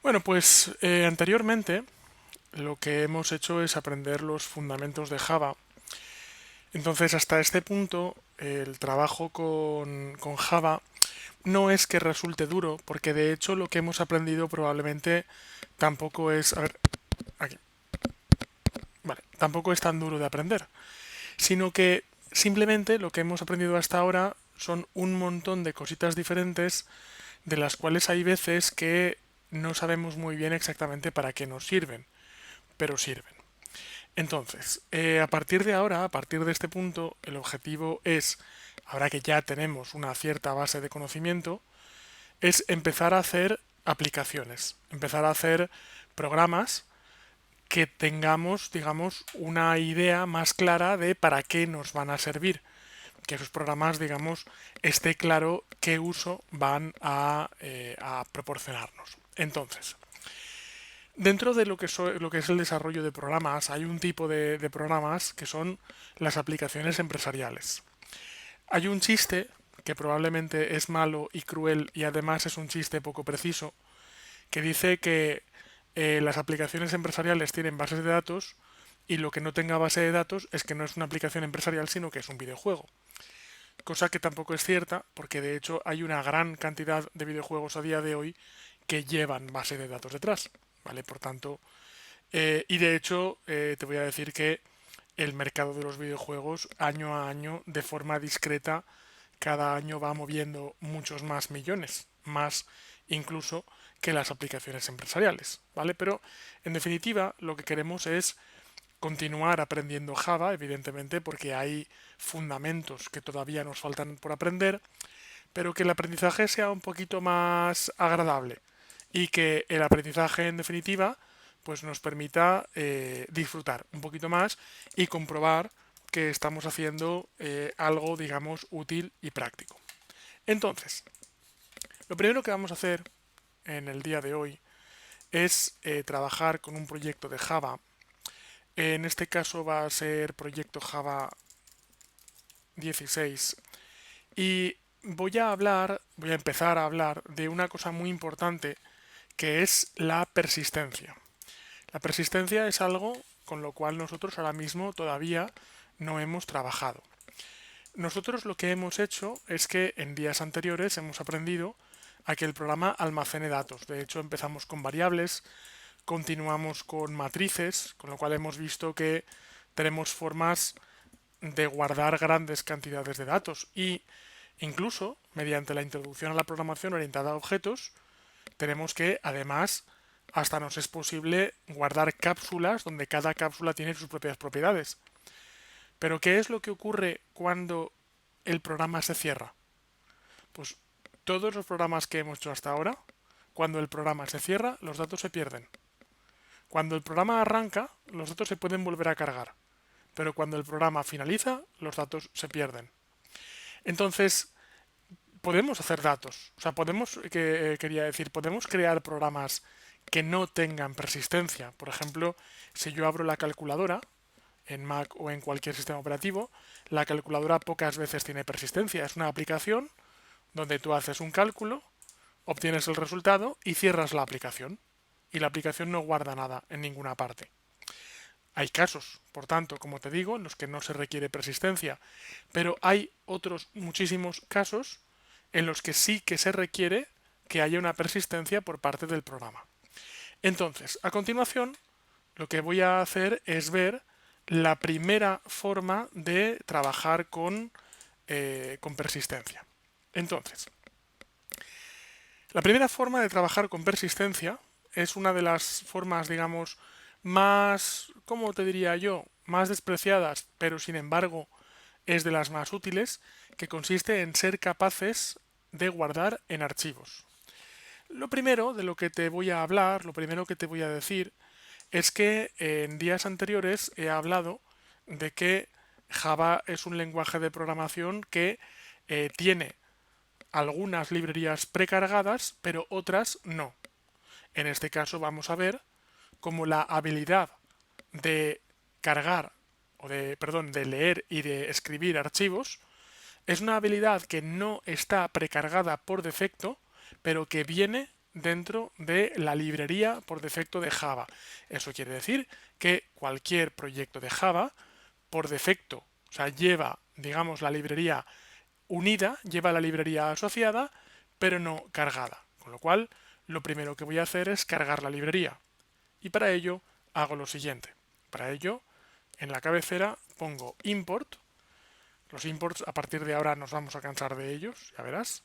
Bueno, pues anteriormente lo que hemos hecho es aprender los fundamentos de Java. Entonces, hasta este punto, el trabajo con Java no es que resulte duro, porque de hecho lo que hemos aprendido probablemente tampoco es, a ver, aquí, vale, tampoco es tan duro de aprender, sino que simplemente lo que hemos aprendido hasta ahora son un montón de cositas diferentes de las cuales hay veces que no sabemos muy bien exactamente para qué nos sirven, pero sirven. Entonces, a partir de ahora, a partir de este punto, el objetivo es, ahora que ya tenemos una cierta base de conocimiento, es empezar a hacer aplicaciones, empezar a hacer programas que tengamos, digamos, una idea más clara de para qué nos van a servir. Que esos programas, digamos, esté claro qué uso van a proporcionarnos. Entonces, dentro de lo que es el desarrollo de programas, hay un tipo de programas que son las aplicaciones empresariales. Hay un chiste que probablemente es malo y cruel y además es un chiste poco preciso, que dice que las aplicaciones empresariales tienen bases de datos y lo que no tenga base de datos es que no es una aplicación empresarial, sino que es un videojuego. Cosa que tampoco es cierta, porque de hecho hay una gran cantidad de videojuegos a día de hoy que llevan base de datos detrás, ¿vale? Por tanto, y de hecho, te voy a decir que el mercado de los videojuegos, año a año, de forma discreta, cada año va moviendo muchos más millones, más incluso que las aplicaciones empresariales, ¿vale? Pero, en definitiva, lo que queremos es continuar aprendiendo Java, evidentemente, porque hay fundamentos que todavía nos faltan por aprender, pero que el aprendizaje sea un poquito más agradable y que el aprendizaje, en definitiva, pues nos permita disfrutar un poquito más y comprobar que estamos haciendo algo, digamos, útil y práctico. Entonces, lo primero que vamos a hacer en el día de hoy es trabajar con un proyecto de Java. En este caso va a ser proyecto Java 16 y voy a empezar a hablar de una cosa muy importante que es la persistencia. La persistencia es algo con lo cual nosotros ahora mismo todavía no hemos trabajado. Nosotros lo que hemos hecho es que en días anteriores hemos aprendido a que el programa almacene datos. De hecho, empezamos con variables, continuamos con matrices, con lo cual hemos visto que tenemos formas de guardar grandes cantidades de datos y incluso mediante la introducción a la programación orientada a objetos tenemos que además hasta nos es posible guardar cápsulas donde cada cápsula tiene sus propias propiedades. Pero ¿qué es lo que ocurre cuando el programa se cierra? Pues todos los programas que hemos hecho hasta ahora, cuando el programa se cierra, los datos se pierden. Cuando el programa arranca, los datos se pueden volver a cargar, pero cuando el programa finaliza, los datos se pierden. Entonces, podemos hacer datos, o sea, quería decir, podemos crear programas que no tengan persistencia. Por ejemplo, si yo abro la calculadora en Mac o en cualquier sistema operativo, la calculadora pocas veces tiene persistencia. Es una aplicación donde tú haces un cálculo, obtienes el resultado y cierras la aplicación. Y la aplicación no guarda nada en ninguna parte. Hay casos, por tanto, como te digo, en los que no se requiere persistencia, pero hay otros muchísimos casos en los que sí que se requiere que haya una persistencia por parte del programa. Entonces, a continuación, lo que voy a hacer es ver la primera forma de trabajar con persistencia. Entonces, la primera forma de trabajar con persistencia es una de las formas, digamos, más, ¿cómo te diría yo?, más despreciadas, pero sin embargo es de las más útiles, que consiste en ser capaces de guardar en archivos. Lo primero de lo que te voy a hablar, lo primero que te voy a decir, es que en días anteriores he hablado de que Java es un lenguaje de programación que tiene algunas librerías precargadas, pero otras no. En este caso vamos a ver cómo la habilidad de cargar perdón, de leer y de escribir archivos es una habilidad que no está precargada por defecto, pero que viene dentro de la librería por defecto de Java. Eso quiere decir que cualquier proyecto de Java, por defecto, o sea, lleva, digamos, la librería unida, lleva la librería asociada, pero no cargada. Con lo cual, lo primero que voy a hacer es cargar la librería. Y para ello hago lo siguiente. Para ello, en la cabecera pongo import. Los imports a partir de ahora nos vamos a cansar de ellos, ya verás.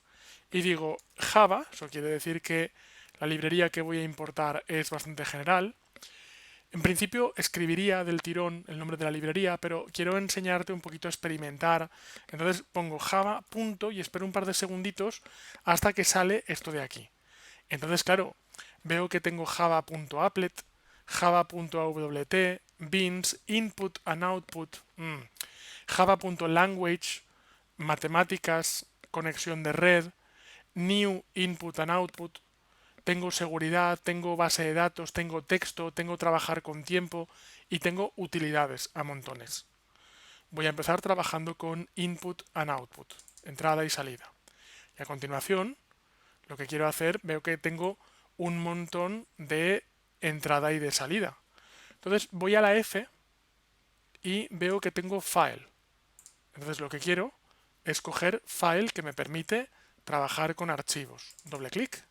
Y digo Java, eso quiere decir que la librería que voy a importar es bastante general. En principio escribiría del tirón el nombre de la librería, pero quiero enseñarte un poquito a experimentar. Entonces pongo Java punto y espero un par de segunditos hasta que sale esto de aquí. Entonces, claro, veo que tengo java.applet, java.awt, beans, input and output, java.language, matemáticas, conexión de red, new input and output, tengo seguridad, tengo base de datos, tengo texto, tengo trabajar con tiempo y tengo utilidades a montones. Voy a empezar trabajando con input and output, entrada y salida. Y a continuación, lo que quiero hacer, veo que tengo un montón de entrada y de salida. Entonces voy a la F y veo que tengo file. Entonces lo que quiero es coger file que me permite trabajar con archivos. Doble clic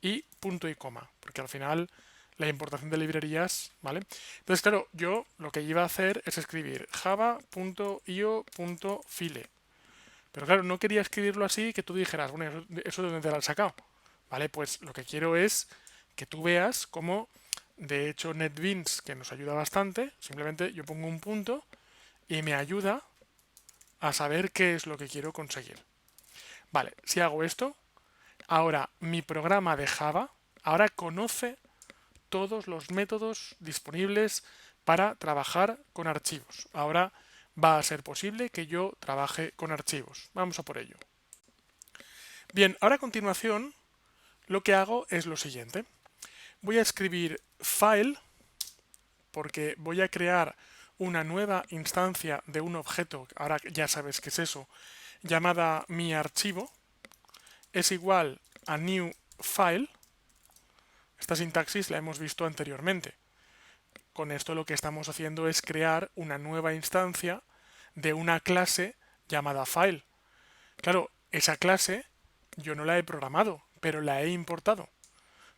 y punto y coma, porque al final la importación de librerías, ¿vale? Entonces, claro, yo lo que iba a hacer es escribir java.io.file. Pero claro, no quería escribirlo así que tú dijeras, bueno, eso de dónde te lo has sacado. ¿Vale? Pues lo que quiero es que tú veas cómo, de hecho, NetBeans, que nos ayuda bastante, simplemente yo pongo un punto y me ayuda a saber qué es lo que quiero conseguir. Vale, si hago esto, ahora mi programa de Java ahora conoce todos los métodos disponibles para trabajar con archivos. Ahora va a ser posible que yo trabaje con archivos. Vamos a por ello. Bien, ahora a continuación lo que hago es lo siguiente. Voy a escribir file porque voy a crear una nueva instancia de un objeto, ahora ya sabes qué es eso, llamada mi archivo, es igual a new file. Esta sintaxis la hemos visto anteriormente. Con esto lo que estamos haciendo es crear una nueva instancia de una clase llamada file. Claro, esa clase yo no la he programado, pero la he importado.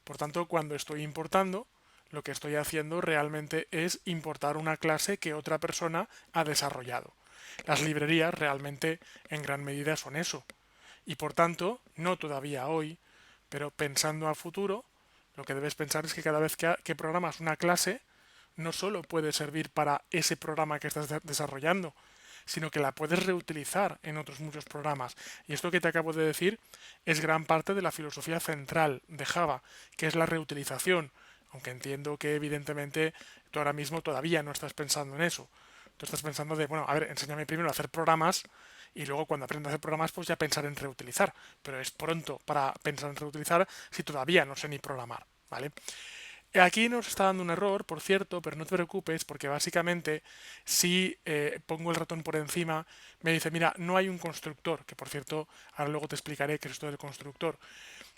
Por tanto, cuando estoy importando, lo que estoy haciendo realmente es importar una clase que otra persona ha desarrollado. Las librerías realmente en gran medida son eso. Y por tanto, no todavía hoy, pero pensando a futuro, lo que debes pensar es que cada vez que programas una clase, no solo puede servir para ese programa que estás desarrollando, sino que la puedes reutilizar en otros muchos programas. Y esto que te acabo de decir es gran parte de la filosofía central de Java, que es la reutilización, aunque entiendo que evidentemente tú ahora mismo todavía no estás pensando en eso. Tú estás pensando de, bueno, a ver, enséñame primero a hacer programas y luego cuando aprendas a hacer programas pues ya pensar en reutilizar. Pero es pronto para pensar en reutilizar si todavía no sé ni programar, ¿vale? Aquí nos está dando un error, por cierto, pero no te preocupes porque básicamente si pongo el ratón por encima me dice, mira, no hay un constructor, que por cierto, ahora luego te explicaré qué es esto del constructor.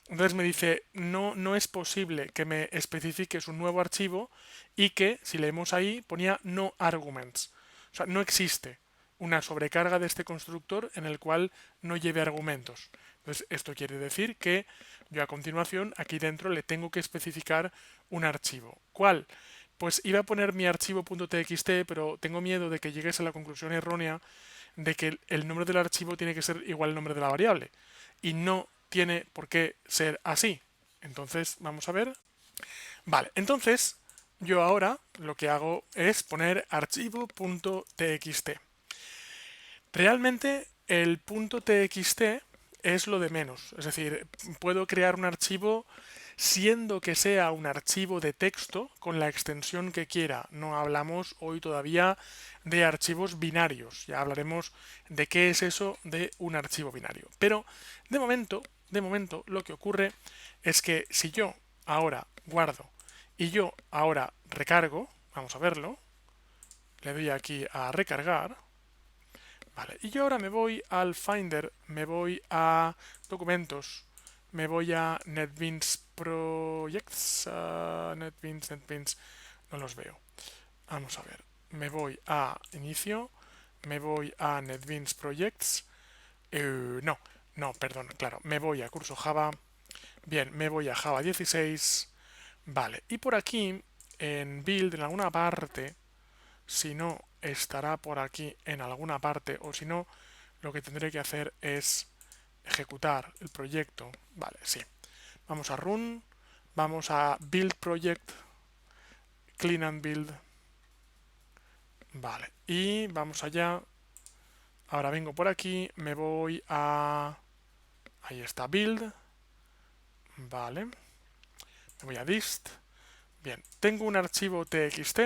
Entonces me dice, no, no es posible que me especifiques un nuevo archivo y que, si leemos ahí, ponía no arguments. O sea, no existe una sobrecarga de este constructor en el cual no lleve argumentos. Entonces, esto quiere decir que yo a continuación aquí dentro le tengo que especificar un archivo. ¿Cuál? Pues iba a poner mi archivo.txt, pero tengo miedo de que llegues a la conclusión errónea de que el nombre del archivo tiene que ser igual al nombre de la variable. Y no tiene por qué ser así. Entonces, vamos a ver. Vale, entonces yo ahora lo que hago es poner archivo.txt. Realmente el .txt es lo de menos. Es decir, puedo crear un archivo siendo que sea un archivo de texto con la extensión que quiera. No hablamos hoy todavía de archivos binarios. Ya hablaremos de qué es eso de un archivo binario. Pero de momento lo que ocurre es que si yo ahora guardo y yo ahora recargo, vamos a verlo, le doy aquí a recargar. Vale, y yo ahora me voy al Finder, me voy a documentos, me voy a NetBeans projects, NetBeans, no los veo. Vamos a ver, me voy a inicio, me voy a NetBeans Projects, no, no, perdón, claro, me voy a curso Java, bien, me voy a Java 16, vale, y por aquí, en build, en alguna parte, si no, estará por aquí en alguna parte, o si no, lo que tendré que hacer es ejecutar el proyecto, vale, sí, vamos a run, vamos a build project, clean and build, vale, y vamos allá. Ahora vengo por aquí, me voy a... Ahí está, build. Vale. Me voy a dist. Bien, tengo un archivo txt,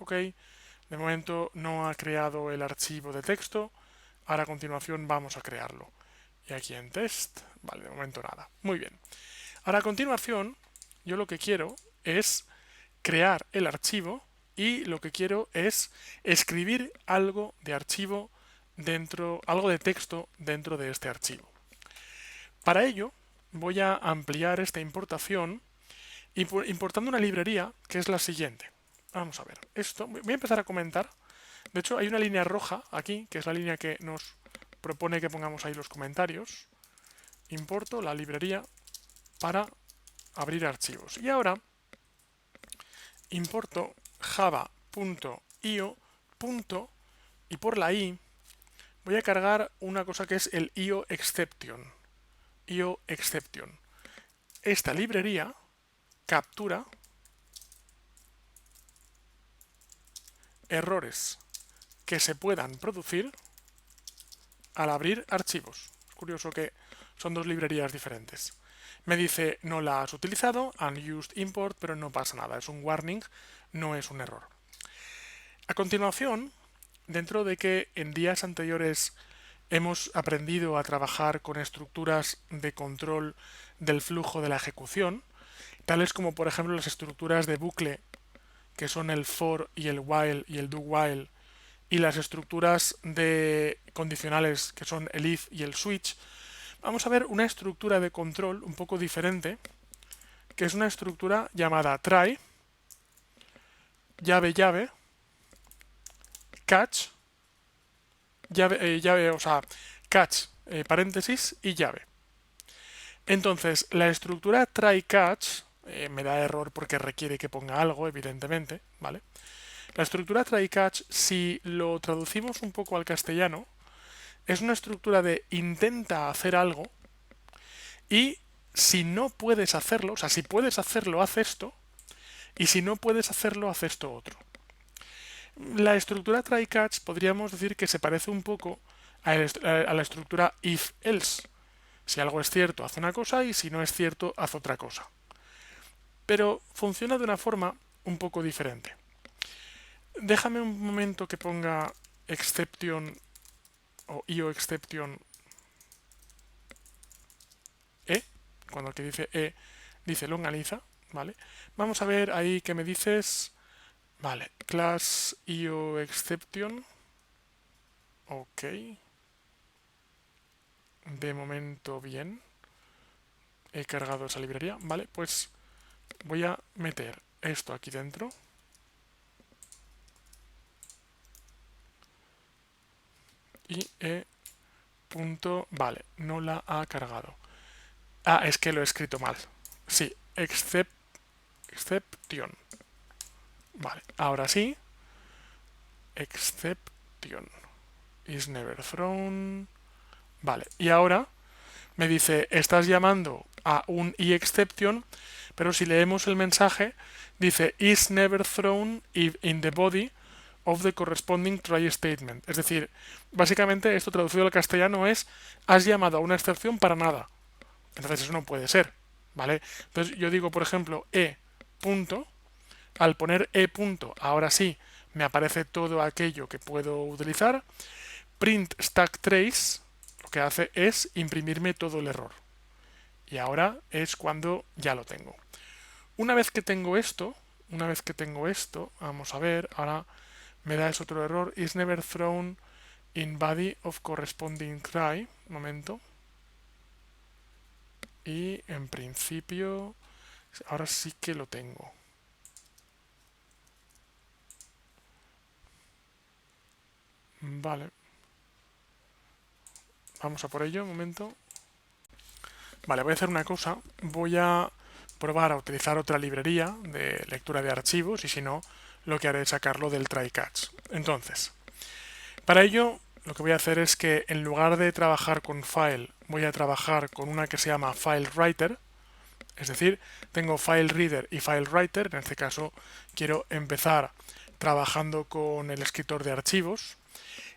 ok. De momento no ha creado el archivo de texto. Ahora a continuación vamos a crearlo. Y aquí en test, vale, de momento nada. Muy bien. Ahora a continuación, yo lo que quiero es crear el archivo y lo que quiero es escribir algo de archivo dentro, algo de texto dentro de este archivo. Para ello, voy a ampliar esta importación importando una librería que es la siguiente. Vamos a ver, esto, voy a empezar a comentar. De hecho, hay una línea roja aquí, que es la línea que nos propone que pongamos ahí los comentarios. Importo la librería para abrir archivos. Y ahora importo java.io. Y por la i voy a cargar una cosa que es el io exception. io exception. Esta librería captura errores que se puedan producir al abrir archivos. Es curioso que son dos librerías diferentes. Me dice no la has utilizado, unused import, pero no pasa nada, es un warning, no es un error. A continuación, dentro de que en días anteriores hemos aprendido a trabajar con estructuras de control del flujo de la ejecución, tales como por ejemplo las estructuras de bucle, que son el for y el while y el do while, y las estructuras de condicionales, que son el if y el switch, vamos a ver una estructura de control un poco diferente, que es una estructura llamada try, llave llave, catch, llave, o sea, catch, paréntesis y llave. Entonces, la estructura try catch me da error porque requiere que ponga algo, evidentemente, ¿vale? La estructura try catch, si lo traducimos un poco al castellano, es una estructura de intenta hacer algo y si no puedes hacerlo, o sea, si puedes hacerlo, haz esto, y si no puedes hacerlo, haz esto otro. La estructura try catch podríamos decir que se parece un poco a la estructura if else. Si algo es cierto, haz una cosa y si no es cierto, haz otra cosa. Pero funciona de una forma un poco diferente. Déjame un momento que ponga exception o io exception e, cuando el que dice e dice longaniza, ¿vale? Vamos a ver ahí que me dices, vale, class io exception, ok, de momento bien, he cargado esa librería, vale, pues voy a meter esto aquí dentro y punto, vale, no la ha cargado. Ah, es que lo he escrito mal. Sí, exception. Vale, ahora sí. Exception is never thrown. Vale, y ahora me dice, estás llamando a un exception, pero si leemos el mensaje, dice is never thrown in the body of the corresponding try statement. Es decir, básicamente esto traducido al castellano es has llamado a una excepción para nada. Entonces eso no puede ser, ¿vale? Entonces yo digo, por ejemplo, punto. Al poner punto, ahora sí, me aparece todo aquello que puedo utilizar. Print stack trace lo que hace es imprimirme todo el error. Y ahora es cuando ya lo tengo. Una vez que tengo esto, vamos a ver, ahora me da ese otro error, is never thrown in body of corresponding try. Un momento. Y en principio Ahora sí que lo tengo. Vale. Vamos a por ello, un momento. Vale, voy a hacer una cosa. Voy a probar a utilizar otra librería de lectura de archivos y si no, lo que haré es sacarlo del try-catch. Entonces, para ello, lo que voy a hacer es que en lugar de trabajar con file, voy a trabajar con una que se llama file writer. Es decir, tengo file reader y file writer. En este caso, quiero empezar trabajando con el escritor de archivos.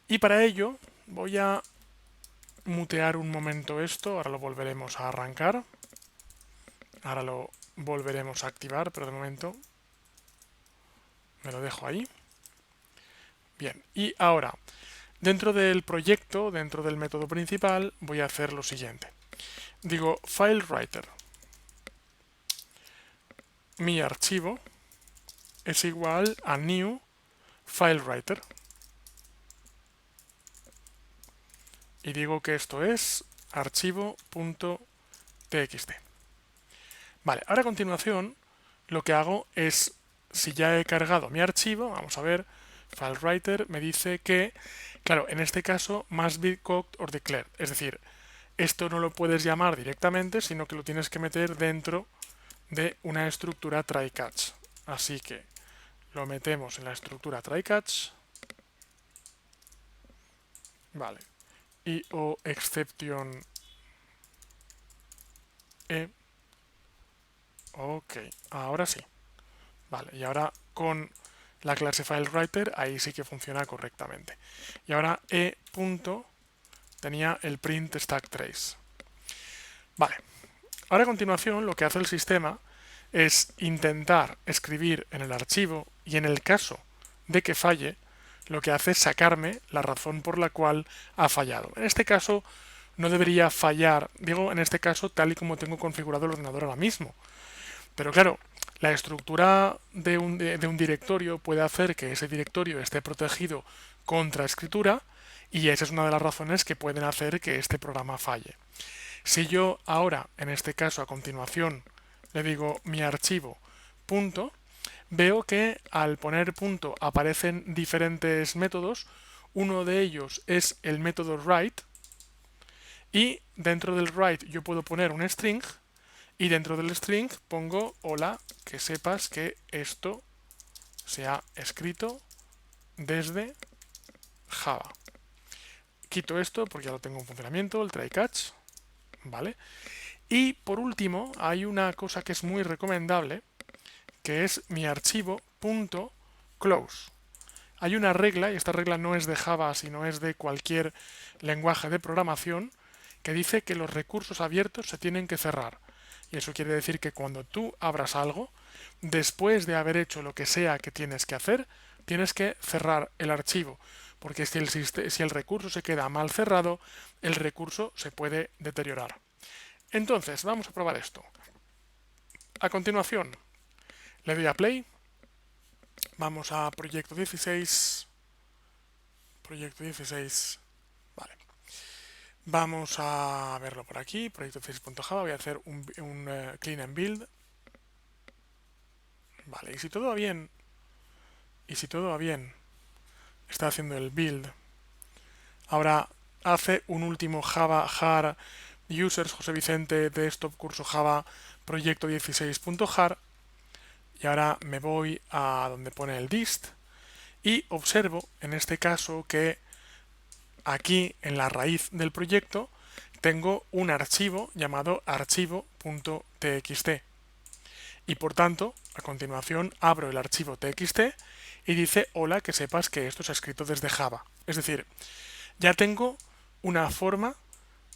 Y para ello, voy a mutear un momento esto. Ahora lo volveremos a arrancar. Ahora lo volveremos a activar, pero de momento me lo dejo ahí. Bien, y ahora, dentro del proyecto, dentro del método principal, voy a hacer lo siguiente. Digo FileWriter. Mi archivo es igual a new FileWriter. Y digo que esto es archivo.txt. Vale, ahora a continuación lo que hago es, si ya he cargado mi archivo, vamos a ver, FileWriter me dice que, claro, en este caso, must be cooked or declared. Es decir, esto no lo puedes llamar directamente, sino que lo tienes que meter dentro de una estructura try-catch. Así que lo metemos en la estructura try-catch. Vale. Y o exception e. Ok, ahora sí. Vale, y ahora con la clase FileWriter ahí sí que funciona correctamente. Y ahora e. tenía el print stack trace. Vale, ahora a continuación lo que hace el sistema es intentar escribir en el archivo y en el caso de que falle, lo que hace es sacarme la razón por la cual ha fallado. En este caso no debería fallar, digo en este caso tal y como tengo configurado el ordenador ahora mismo. Pero claro, la estructura de un directorio puede hacer que ese directorio esté protegido contra escritura y esa es una de las razones que pueden hacer que este programa falle. Si yo ahora, en este caso a continuación, le digo mi archivo punto, veo que al poner punto aparecen diferentes métodos. Uno de ellos es el método write y dentro del write yo puedo poner un string y dentro del string pongo hola, que sepas que esto se ha escrito desde Java. Quito esto porque ya lo tengo en funcionamiento, el try catch, ¿vale? Y por último, hay una cosa que es muy recomendable, que es mi archivo .close. Hay una regla, y esta regla no es de Java, sino es de cualquier lenguaje de programación, que dice que los recursos abiertos se tienen que cerrar. Y eso quiere decir que cuando tú abras algo, después de haber hecho lo que sea que tienes que hacer, tienes que cerrar el archivo. Porque si el recurso se queda mal cerrado, el recurso se puede deteriorar. Entonces, vamos a probar esto. A continuación, le doy a play. Vamos a proyecto 16. Proyecto 16. Vale. Vamos a verlo por aquí. Proyecto 16.java. Voy a hacer un clean and build. Vale. Y si todo va bien. Está haciendo el build. Ahora hace un último Java jar users José Vicente desktop curso Java proyecto 16.jar. Y ahora me voy a donde pone el dist y observo en este caso que aquí en la raíz del proyecto tengo un archivo llamado archivo.txt y por tanto a continuación abro el archivo txt y dice hola, que sepas que esto se ha escrito desde Java. Es decir, ya tengo una forma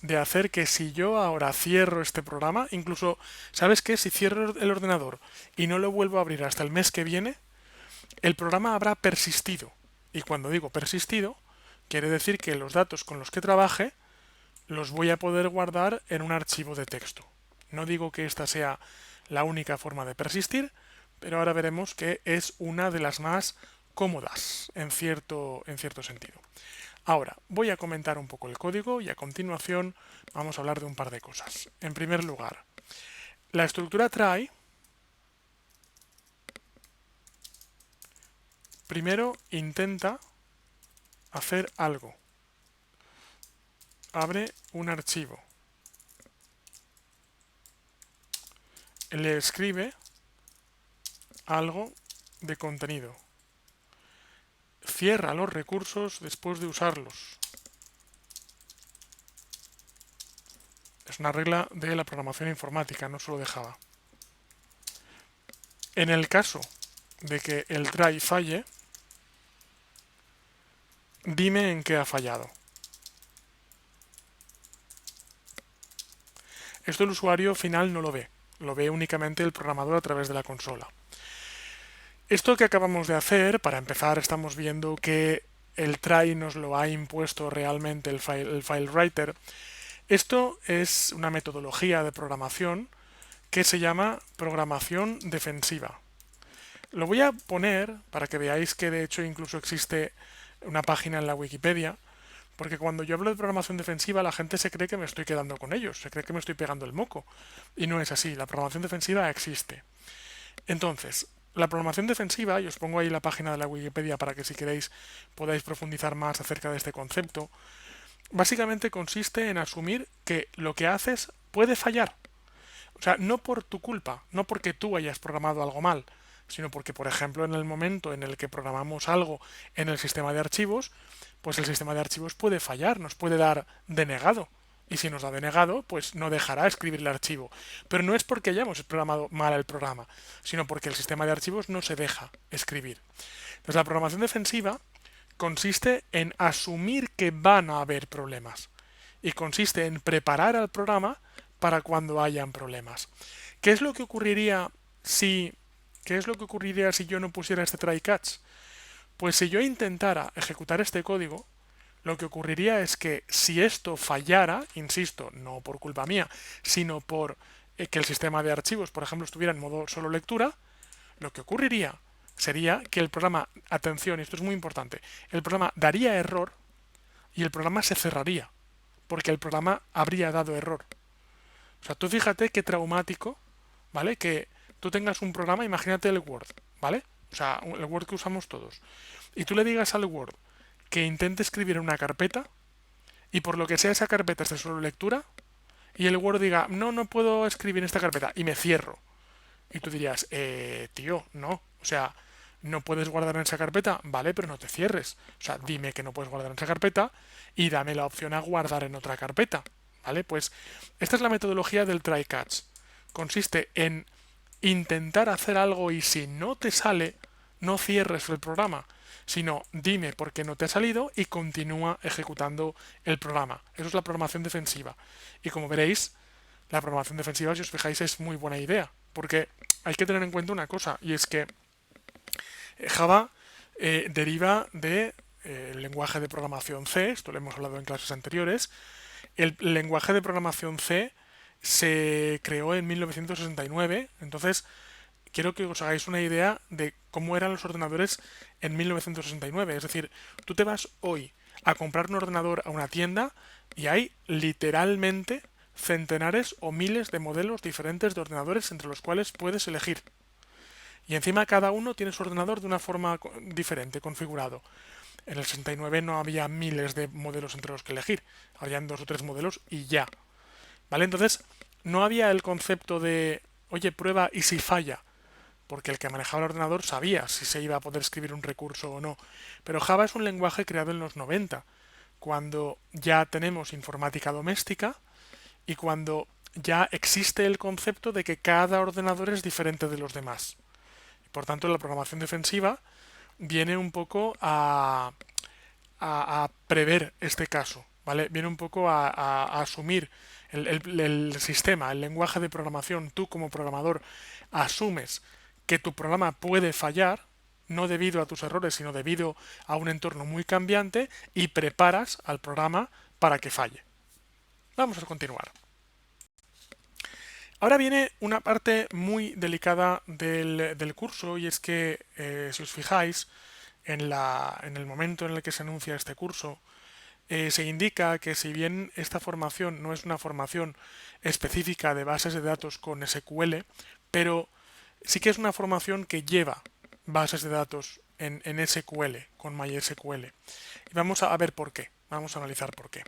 de hacer que si yo ahora cierro este programa, incluso, ¿sabes qué? Si cierro el ordenador y no lo vuelvo a abrir hasta el mes que viene, el programa habrá persistido. Y cuando digo persistido, quiere decir que los datos con los que trabaje los voy a poder guardar en un archivo de texto. No digo que esta sea la única forma de persistir, pero ahora veremos que es una de las más cómodas en cierto sentido. Ahora, voy a comentar un poco el código y a continuación vamos a hablar de un par de cosas. En primer lugar, la estructura try primero intenta hacer algo. Abre un archivo. Le escribe algo de contenido. Cierra los recursos después de usarlos. Es una regla de la programación informática, no solo de Java. En el caso de que el try falle, dime en qué ha fallado. Esto el usuario final no lo ve únicamente el programador a través de la consola. Esto que acabamos de hacer, para empezar, estamos viendo que el try nos lo ha impuesto realmente el file writer. Esto es una metodología de programación que se llama programación defensiva. Lo voy a poner para que veáis que de hecho incluso existe una página en la Wikipedia, porque cuando yo hablo de programación defensiva la gente se cree que me estoy quedando con ellos, se cree que me estoy pegando el moco. Y no es así, la programación defensiva existe. Entonces, la programación defensiva, y os pongo ahí la página de la Wikipedia para que si queréis podáis profundizar más acerca de este concepto, básicamente consiste en asumir que lo que haces puede fallar. O sea, no por tu culpa, no porque tú hayas programado algo mal, sino porque, por ejemplo, en el momento en el que programamos algo en el sistema de archivos, pues el sistema de archivos puede fallar, nos puede dar denegado. Y si nos da denegado, pues no dejará escribir el archivo. Pero no es porque hayamos programado mal el programa, sino porque el sistema de archivos no se deja escribir. Entonces la programación defensiva consiste en asumir que van a haber problemas y consiste en preparar al programa para cuando hayan problemas. ¿Qué es lo que ocurriría si yo no pusiera este try catch? Pues si yo intentara ejecutar este código, lo que ocurriría es que si esto fallara, insisto, no por culpa mía, sino por que el sistema de archivos, por ejemplo, estuviera en modo solo lectura, lo que ocurriría sería que el programa, atención, y esto es muy importante, el programa daría error y el programa se cerraría, porque el programa habría dado error. O sea, tú fíjate qué traumático, ¿vale? Que tú tengas un programa, imagínate el Word, ¿vale? O sea, el Word que usamos todos. Y tú le digas al Word que intente escribir una carpeta y por lo que sea esa carpeta es de solo lectura y el Word diga, no, no puedo escribir en esta carpeta y me cierro. Y tú dirías, tío, no. O sea, no puedes guardar en esa carpeta, vale, pero no te cierres. O sea, dime que no puedes guardar en esa carpeta y dame la opción a guardar en otra carpeta. ¿Vale? Pues esta es la metodología del try catch. Consiste en intentar hacer algo y si no te sale, no cierres el programa, sino dime por qué no te ha salido y continúa ejecutando el programa. Eso es la programación defensiva. Y como veréis, la programación defensiva, si os fijáis, es muy buena idea, porque hay que tener en cuenta una cosa, y es que Java deriva de el lenguaje de programación C, esto lo hemos hablado en clases anteriores. El lenguaje de programación C se creó en 1969, entonces quiero que os hagáis una idea de cómo eran los ordenadores en 1969. Es decir, tú te vas hoy a comprar un ordenador a una tienda y hay literalmente centenares o miles de modelos diferentes de ordenadores entre los cuales puedes elegir. Y encima cada uno tiene su ordenador de una forma diferente, configurado. En el 69 no había miles de modelos entre los que elegir, habían 2 o 3 modelos y ya. ¿Vale? Entonces, no había el concepto de, oye, prueba y si falla, porque el que manejaba el ordenador sabía si se iba a poder escribir un recurso o no. Pero Java es un lenguaje creado en los 90, cuando ya tenemos informática doméstica y cuando ya existe el concepto de que cada ordenador es diferente de los demás. Por tanto, la programación defensiva viene un poco a prever este caso, ¿vale? Viene un poco a asumir el sistema, el lenguaje de programación. Tú como programador asumes que tu programa puede fallar, no debido a tus errores, sino debido a un entorno muy cambiante y preparas al programa para que falle. Vamos a continuar. Ahora viene una parte muy delicada del curso y es que, si os fijáis, en el momento en el que se anuncia este curso, se indica que si bien esta formación no es una formación específica de bases de datos con SQL, pero sí que es una formación que lleva bases de datos en SQL, con MySQL. Y vamos a ver por qué. Vamos a analizar por qué.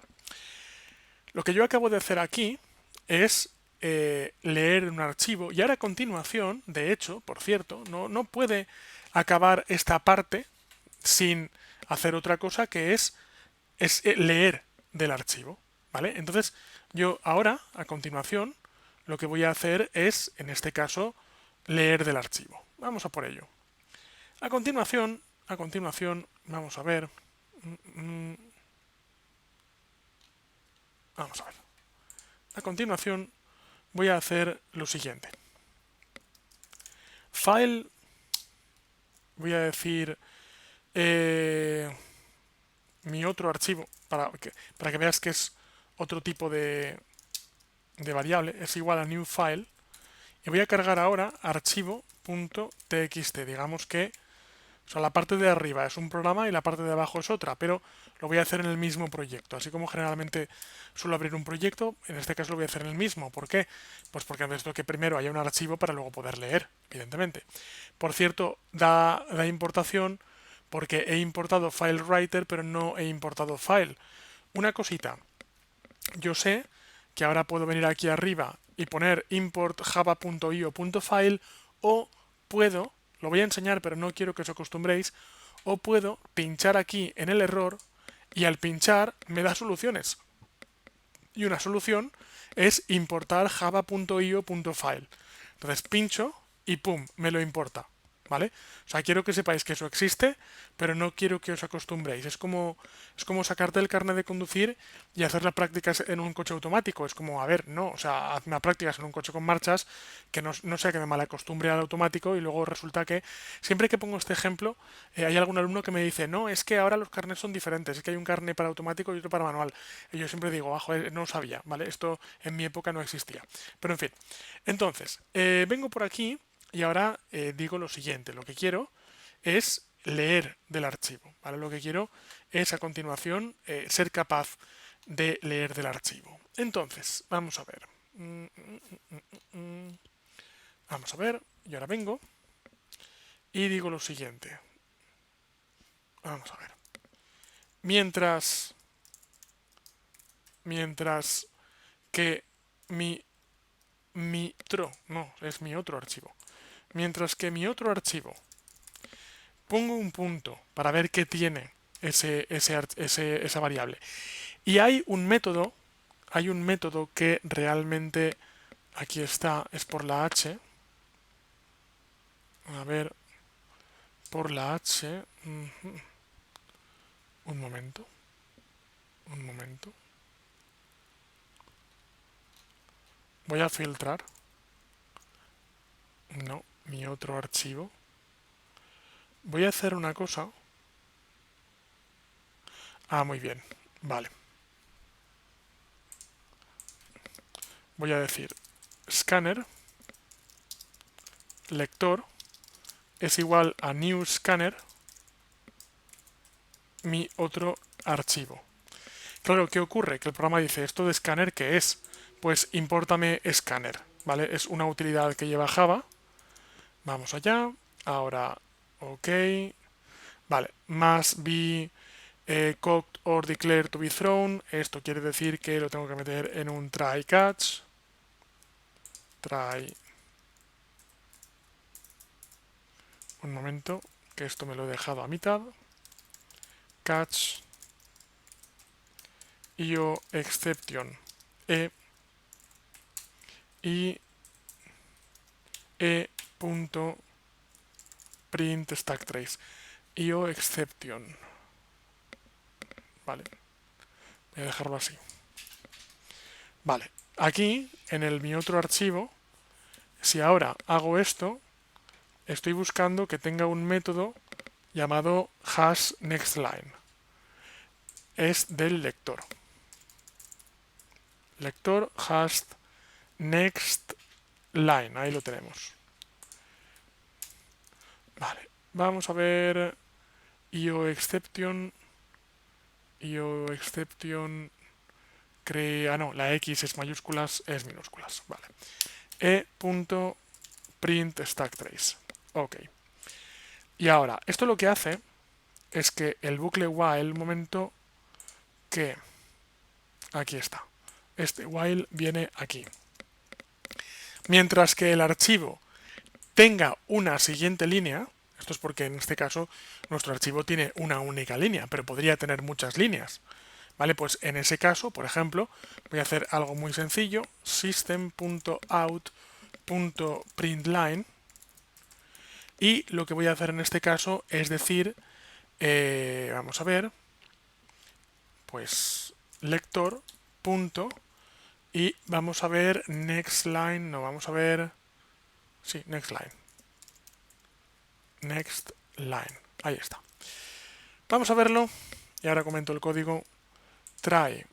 Lo que yo acabo de hacer aquí es leer un archivo y ahora a continuación, de hecho, por cierto, no puede acabar esta parte sin hacer otra cosa que es leer del archivo, ¿vale? Entonces, yo ahora, a continuación, lo que voy a hacer es, en este caso, leer del archivo. Vamos a por ello. A continuación, vamos a ver. Vamos a ver. A continuación, voy a hacer lo siguiente. File, voy a decir mi otro archivo, para que veas que es otro tipo de variable, es igual a new file, y voy a cargar ahora archivo.txt. Digamos que, o sea, la parte de arriba es un programa y la parte de abajo es otra, pero lo voy a hacer en el mismo proyecto. Así como generalmente suelo abrir un proyecto, en este caso lo voy a hacer en el mismo. ¿Por qué? Pues porque necesito que primero haya un archivo para luego poder leer, evidentemente. Por cierto, da importación porque he importado FileWriter, pero no he importado file. Una cosita, yo sé que ahora puedo venir aquí arriba y poner import java.io.file o puedo, lo voy a enseñar pero no quiero que os acostumbréis, o puedo pinchar aquí en el error y al pinchar me da soluciones. Y una solución es importar java.io.file. Entonces pincho y pum, me lo importa. ¿Vale? O sea, quiero que sepáis que eso existe, pero no quiero que os acostumbréis. Es como sacarte el carnet de conducir y hacer las prácticas en un coche automático. Es como, a ver, no, o sea, hazme prácticas en un coche con marchas, que no sea que me malacostumbre al automático y luego resulta que, siempre que pongo este ejemplo, hay algún alumno que me dice, no, es que ahora los carnets son diferentes, es que hay un carnet para automático y otro para manual. Y yo siempre digo, joder, no lo sabía, ¿vale? Esto en mi época no existía. Pero en fin, entonces, vengo por aquí y ahora digo lo siguiente, lo que quiero es leer del archivo, ¿vale? Lo que quiero es a continuación ser capaz de leer del archivo. Entonces, vamos a ver. Vamos a ver, y ahora vengo y digo lo siguiente. Vamos a ver. Mientras que es mi otro archivo. Mientras que mi otro archivo pongo un punto para ver qué tiene esa variable. Y hay un método que realmente aquí está, es por la h. A ver, por la h. Un momento. Un momento. Voy a filtrar. No, mi otro archivo. Voy a hacer una cosa. Ah, muy bien. Vale. Voy a decir scanner lector es igual a new scanner mi otro archivo. Claro, ¿qué ocurre? Que el programa dice, ¿esto de scanner qué es? Pues impórtame scanner, ¿vale? Es una utilidad que lleva Java. Vamos allá. Ahora, ok. Vale, must be cooked or declared to be thrown. Esto quiere decir que lo tengo que meter en un try catch. Try. Un momento, que esto me lo he dejado a mitad. Catch. IO exception. Y print stack trace. IO exception. Vale. Voy a dejarlo así. Vale. Aquí, en mi otro archivo, si ahora hago esto, estoy buscando que tenga un método llamado hash next line. Es del lector. Lector hash next line. Ahí lo tenemos. Vale. Vamos a ver IO exception. IO exception crea. No, la X es mayúsculas, es minúsculas. Vale. Print stack trace. Ok. Y ahora, esto lo que hace es que el bucle while, el momento que... Aquí está. Este while viene aquí. Mientras que el archivo tenga una siguiente línea, esto es porque en este caso nuestro archivo tiene una única línea, pero podría tener muchas líneas. ¿Vale? Pues en ese caso, por ejemplo, voy a hacer algo muy sencillo, system.out.println, y lo que voy a hacer en este caso es decir, vamos a ver, pues lector punto, y vamos a ver next line, no, vamos a ver, sí, next line, ahí está. Vamos a verlo, y ahora comento el código, try,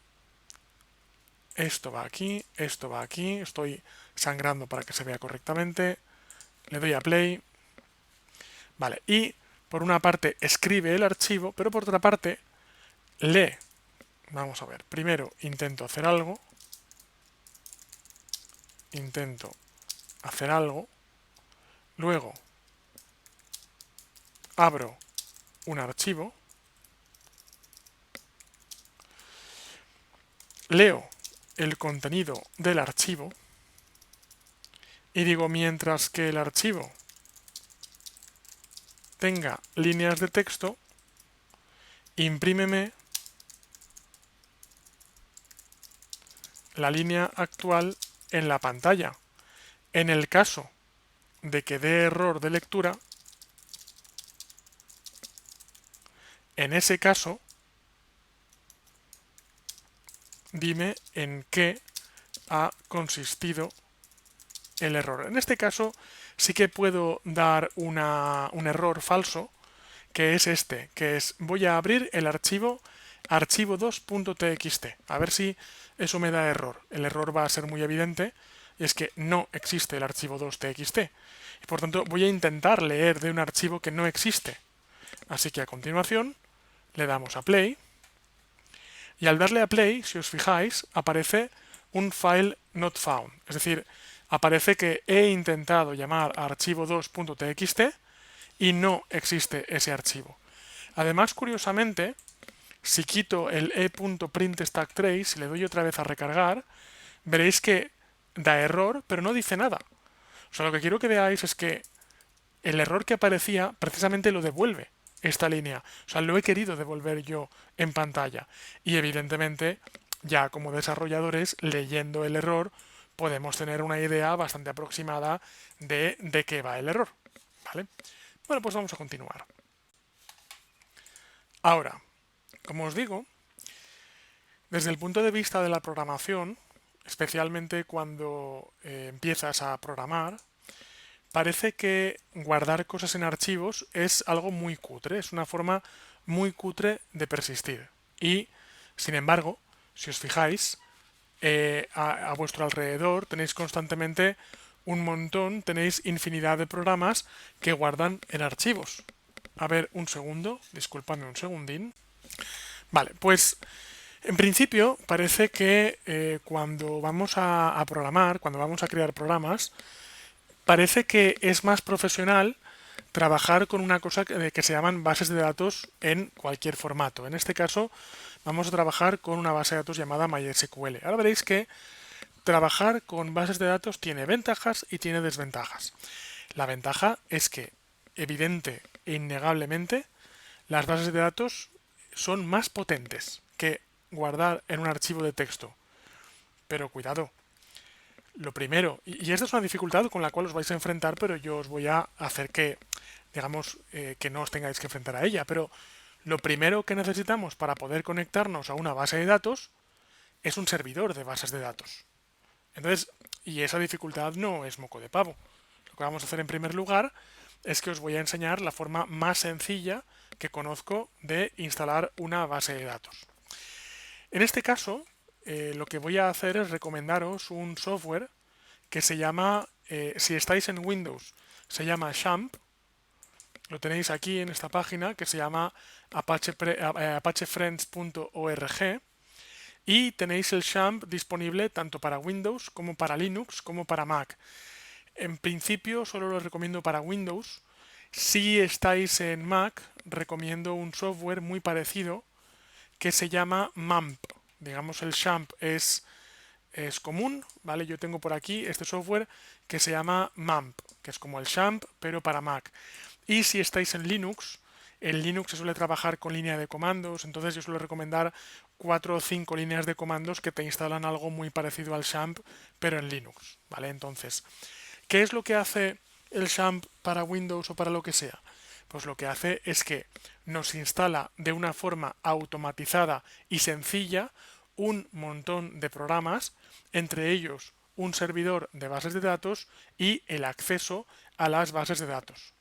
esto va aquí, estoy sangrando para que se vea correctamente, le doy a play, vale, y por una parte escribe el archivo, pero por otra parte lee. Vamos a ver, primero intento hacer algo, luego abro un archivo, leo el contenido del archivo y digo, mientras que el archivo tenga líneas de texto, imprímeme la línea actual en la pantalla. En el caso de que dé error de lectura, en ese caso, dime en qué ha consistido el error. En este caso sí que puedo dar un error falso, que es este, que es voy a abrir el archivo archivo2.txt. A ver si eso me da error. El error va a ser muy evidente y es que no existe el archivo 2.txt. Y por tanto voy a intentar leer de un archivo que no existe. Así que a continuación le damos a play y al darle a play, si os fijáis, aparece un file not found. Es decir, aparece que he intentado llamar a archivo2.txt y no existe ese archivo. Además, curiosamente, si quito el e.printStackTrace y le doy otra vez a recargar, veréis que da error, pero no dice nada. O sea, lo que quiero que veáis es que el error que aparecía precisamente lo devuelve esta línea. O sea, lo he querido devolver yo en pantalla. Y evidentemente, ya como desarrolladores, leyendo el error, podemos tener una idea bastante aproximada de qué va el error. ¿Vale? Bueno, pues vamos a continuar. Ahora, como os digo, desde el punto de vista de la programación, especialmente cuando empiezas a programar, parece que guardar cosas en archivos es algo muy cutre, es una forma muy cutre de persistir. Y, sin embargo, si os fijáis, a vuestro alrededor tenéis constantemente un montón, tenéis infinidad de programas que guardan en archivos. A ver, un segundo, disculpadme un segundín. Vale, pues en principio parece que cuando vamos a programar, cuando vamos a crear programas, parece que es más profesional trabajar con una cosa que se llaman bases de datos en cualquier formato. En este caso vamos a trabajar con una base de datos llamada MySQL. Ahora veréis que trabajar con bases de datos tiene ventajas y tiene desventajas. La ventaja es que, evidente e innegablemente, las bases de datos son más potentes que guardar en un archivo de texto. Pero cuidado, lo primero, y esta es una dificultad con la cual os vais a enfrentar, pero yo os voy a hacer que, digamos, que no os tengáis que enfrentar a ella, pero lo primero que necesitamos para poder conectarnos a una base de datos es un servidor de bases de datos. Entonces, y esa dificultad no es moco de pavo. Lo que vamos a hacer en primer lugar es que os voy a enseñar la forma más sencilla que conozco de instalar una base de datos. En este caso, lo que voy a hacer es recomendaros un software que se llama, si estáis en Windows, se llama XAMPP. Lo tenéis aquí en esta página que se llama apachefriends.org y tenéis el XAMPP disponible tanto para Windows como para Linux como para Mac. En principio solo lo recomiendo para Windows Si estáis en Mac, recomiendo un software muy parecido que se llama MAMP. Digamos, el XAMPP es común, ¿vale? Yo tengo por aquí este software que se llama MAMP, que es como el XAMPP, pero para Mac. Y si estáis en Linux se suele trabajar con línea de comandos, entonces yo suelo recomendar 4 o 5 líneas de comandos que te instalan algo muy parecido al XAMPP, pero en Linux, ¿vale? Entonces, ¿qué es lo que hace el XAMPP para Windows o para lo que sea? Pues lo que hace es que nos instala de una forma automatizada y sencilla un montón de programas, entre ellos un servidor de bases de datos y el acceso a las bases de datos.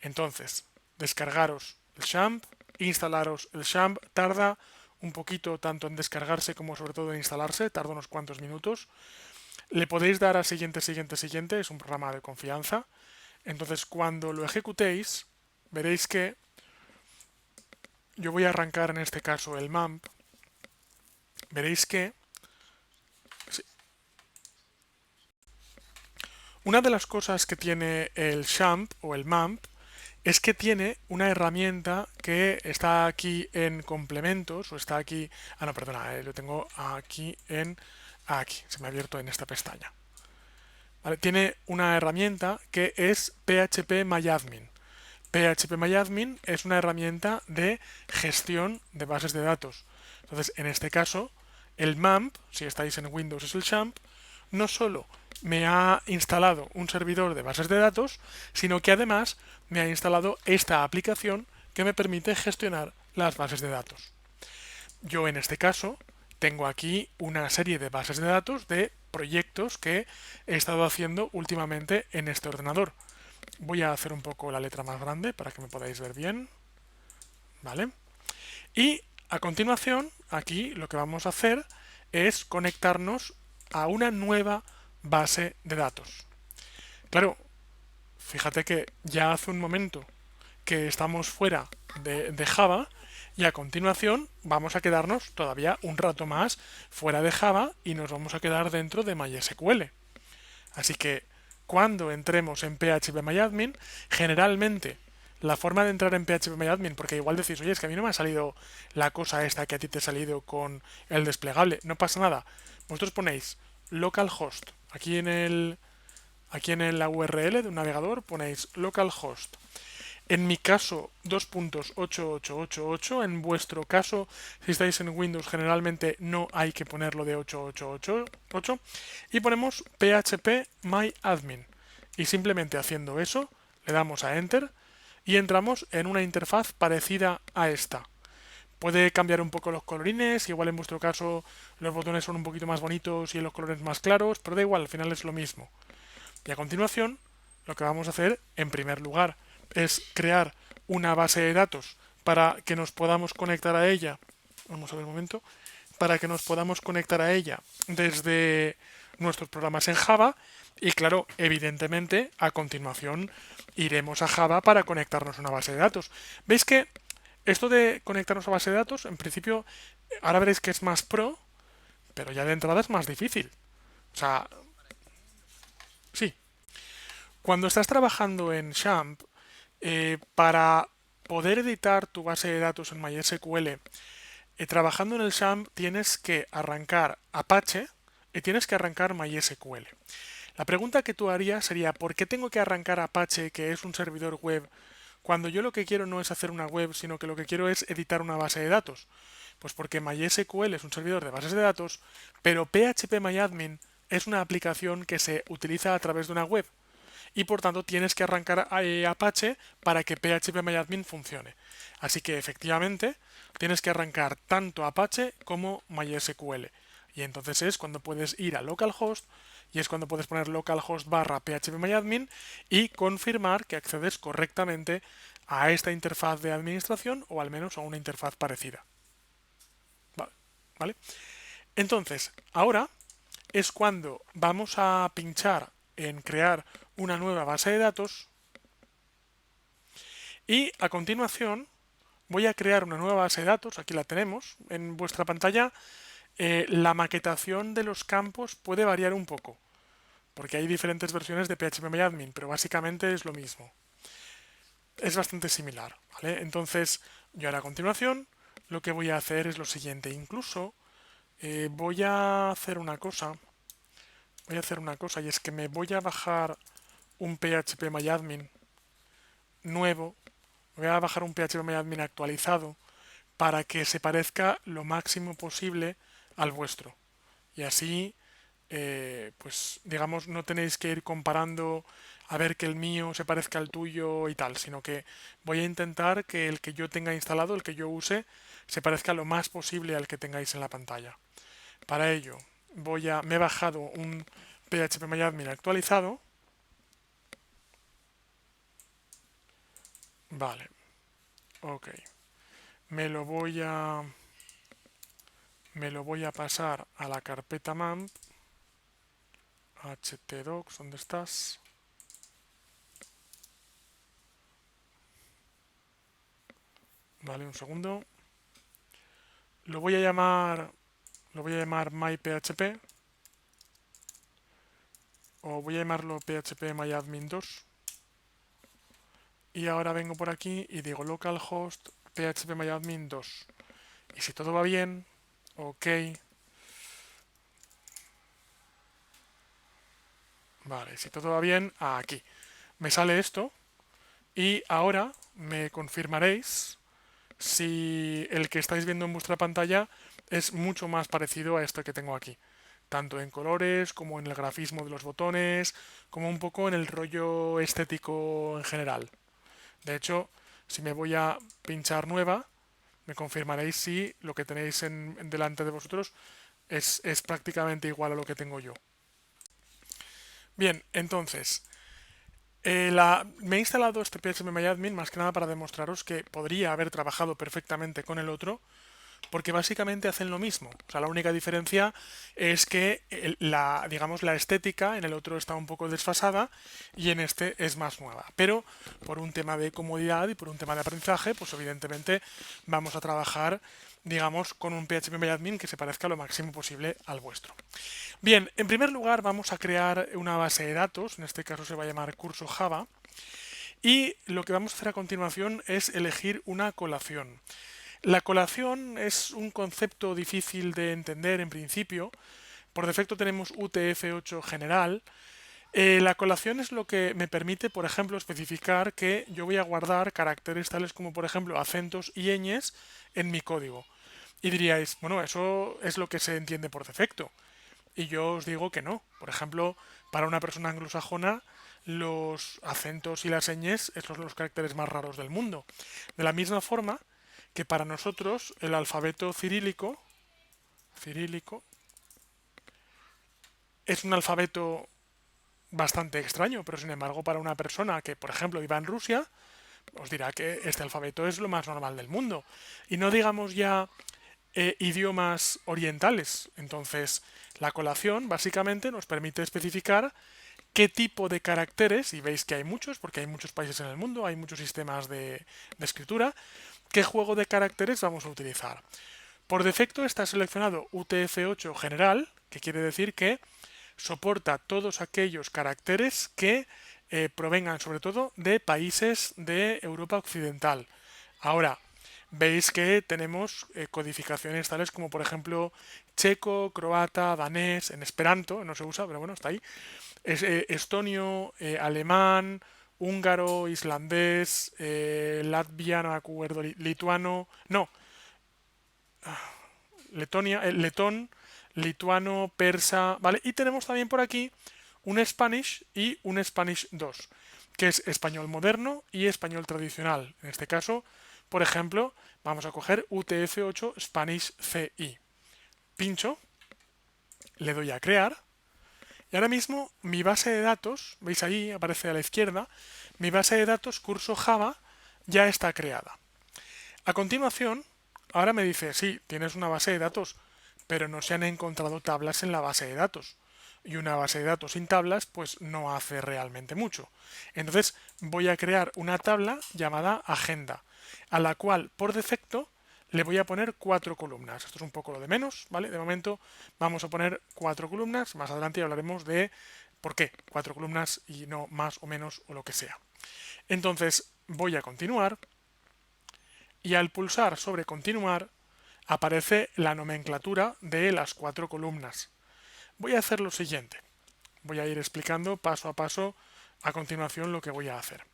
Entonces, descargaros el XAMPP, instalaros el XAMPP, tarda un poquito tanto en descargarse como sobre todo en instalarse, tarda unos cuantos minutos. Le podéis dar a siguiente, siguiente, siguiente, es un programa de confianza. Entonces, cuando lo ejecutéis, veréis que yo voy a arrancar en este caso el MAMP. Veréis que una de las cosas que tiene el XAMPP o el MAMP es que tiene una herramienta que está aquí en complementos o está aquí. Ah, no, perdona, lo tengo aquí en. Aquí, se me ha abierto en esta pestaña. ¿Vale? Tiene una herramienta que es PHP PHP es una herramienta de gestión de bases de datos. Entonces, en este caso, el MAMP, si estáis en Windows es el XAMPP, no solo me ha instalado un servidor de bases de datos, sino que además me ha instalado esta aplicación que me permite gestionar las bases de datos. Yo en este caso tengo aquí una serie de bases de datos de proyectos que he estado haciendo últimamente en este ordenador. Voy a hacer un poco la letra más grande para que me podáis ver bien. ¿Vale? Y a continuación, aquí lo que vamos a hacer es conectarnos a una nueva base de datos. Claro, fíjate que ya hace un momento que estamos fuera de Java y a continuación vamos a quedarnos todavía un rato más fuera de Java y nos vamos a quedar dentro de MySQL. Así que cuando entremos en PHPMyAdmin, generalmente la forma de entrar en PHPMyAdmin, porque igual decís, oye, es que a mí no me ha salido la cosa esta que a ti te ha salido con el desplegable, no pasa nada. Vosotros ponéis localhost aquí en la URL de un navegador ponéis localhost. En mi caso, 2.8888. En vuestro caso, si estáis en Windows, generalmente no hay que ponerlo de 8888. Y ponemos php myadmin. Y simplemente haciendo eso, le damos a Enter y entramos en una interfaz parecida a esta. Puede cambiar un poco los colorines, igual en vuestro caso los botones son un poquito más bonitos y los colores más claros, pero da igual, al final es lo mismo. Y a continuación, lo que vamos a hacer, en primer lugar, es crear una base de datos para que nos podamos conectar a ella. Vamos a ver un momento. Para que nos podamos conectar a ella desde nuestros programas en Java. Y claro, evidentemente, a continuación iremos a Java para conectarnos a una base de datos. ¿Veis que esto de conectarnos a base de datos, en principio, ahora veréis que es más pro, pero ya de entrada es más difícil? O sea, sí, cuando estás trabajando en XAMPP, para poder editar tu base de datos en MySQL, trabajando en el XAMPP tienes que arrancar Apache y tienes que arrancar MySQL. La pregunta que tú harías sería, ¿por qué tengo que arrancar Apache, que es un servidor web, cuando yo lo que quiero no es hacer una web, sino que lo que quiero es editar una base de datos? Pues porque MySQL es un servidor de bases de datos, pero PHPMyAdmin es una aplicación que se utiliza a través de una web y por tanto tienes que arrancar Apache para que PHPMyAdmin funcione. Así que efectivamente tienes que arrancar tanto Apache como MySQL. Y entonces es cuando puedes ir a localhost y es cuando puedes poner localhost barra phpMyAdmin y confirmar que accedes correctamente a esta interfaz de administración o al menos a una interfaz parecida. Vale. ¿Vale? Entonces, ahora es cuando vamos a pinchar en crear una nueva base de datos y a continuación voy a crear una nueva base de datos, aquí la tenemos en vuestra pantalla. La maquetación de los campos puede variar un poco, porque hay diferentes versiones de PHPMyAdmin, pero básicamente es lo mismo. es bastante similar, ¿vale? Entonces, yo ahora a continuación lo que voy a hacer es lo siguiente. Incluso voy a hacer una cosa. Voy a hacer una cosa y es que me voy a bajar un PHP nuevo. Voy a bajar un PHP actualizado para que se parezca lo máximo posible al vuestro. Y así, pues digamos, no tenéis que ir comparando a ver que el mío se parezca al tuyo y tal, sino que voy a intentar que el que yo tenga instalado, el que yo use, se parezca lo más posible al que tengáis en la pantalla. Para ello, me he bajado un PHP actualizado. Vale, ok. Me lo voy a me lo voy a pasar a la carpeta MAMP, htdocs, ¿dónde estás? Vale, un segundo. Lo voy a llamar, lo voy a llamar myPHP o voy a llamarlo PHP myadmin 2. Y ahora vengo por aquí y digo localhost PHP myadmin 2. Y si todo va bien, ok. Vale, si todo va bien, aquí. Me sale esto y ahora me confirmaréis si el que estáis viendo en vuestra pantalla es mucho más parecido a este que tengo aquí, tanto en colores como en el grafismo de los botones, como un poco en el rollo estético en general. De hecho, si me voy a pinchar nueva, me confirmaréis si lo que tenéis delante de vosotros es prácticamente igual a lo que tengo yo. Bien, entonces, me he instalado este PHP más que nada para demostraros que podría haber trabajado perfectamente con el otro, porque básicamente hacen lo mismo. O sea, la única diferencia es que digamos, la estética en el otro está un poco desfasada y en este es más nueva. Pero por un tema de comodidad y por un tema de aprendizaje, pues evidentemente vamos a trabajar, digamos, con un PHP que se parezca lo máximo posible al vuestro. Bien, en primer lugar vamos a crear una base de datos, en este caso se va a llamar curso Java, y lo que vamos a hacer a continuación es elegir una colación. La colación es un concepto difícil de entender en principio. Por defecto tenemos UTF-8 general. La colación es lo que me permite, por ejemplo, especificar que yo voy a guardar caracteres tales como, por ejemplo, acentos y ñes en mi código. Y diríais, bueno, eso es lo que se entiende por defecto. Y yo os digo que no. Por ejemplo, para una persona anglosajona, los acentos y las ñes son los caracteres más raros del mundo. De la misma forma que para nosotros el alfabeto cirílico es un alfabeto bastante extraño, pero sin embargo para una persona que, por ejemplo, viva en Rusia, os dirá que este alfabeto es lo más normal del mundo. Y no digamos ya idiomas orientales. Entonces, la colación básicamente nos permite especificar qué tipo de caracteres, y veis que hay muchos, porque hay muchos países en el mundo, hay muchos sistemas de escritura, qué juego de caracteres vamos a utilizar. Por defecto está seleccionado UTF-8 general, que quiere decir que soporta todos aquellos caracteres que provengan sobre todo de países de Europa Occidental. Ahora, veis que tenemos codificaciones tales como por ejemplo checo, croata, danés, en esperanto, no se usa, pero bueno, está ahí, estonio, alemán, húngaro, islandés, latviano, acuerdo, lituano, no, letón, lituano, persa, ¿vale? Y tenemos también por aquí un Spanish y un Spanish 2, que es español moderno y español tradicional. En este caso, por ejemplo, vamos a coger UTF-8 Spanish CI. Pincho, le doy a crear y ahora mismo mi base de datos, veis ahí, aparece a la izquierda, mi base de datos curso Java ya está creada. A continuación, ahora me dice, sí, tienes una base de datos, pero no se han encontrado tablas en la base de datos. Y una base de datos sin tablas, pues no hace realmente mucho. Entonces voy a crear una tabla llamada agenda, a la cual por defecto le voy a poner 4 columnas. Esto es un poco lo de menos, ¿vale? De momento vamos a poner 4 columnas. Más adelante hablaremos de por qué 4 columnas y no más o menos o lo que sea. Entonces, voy a continuar y al pulsar sobre continuar aparece la nomenclatura de las 4 columnas. Voy a hacer lo siguiente. Voy a ir explicando paso a paso a continuación lo que voy a hacer.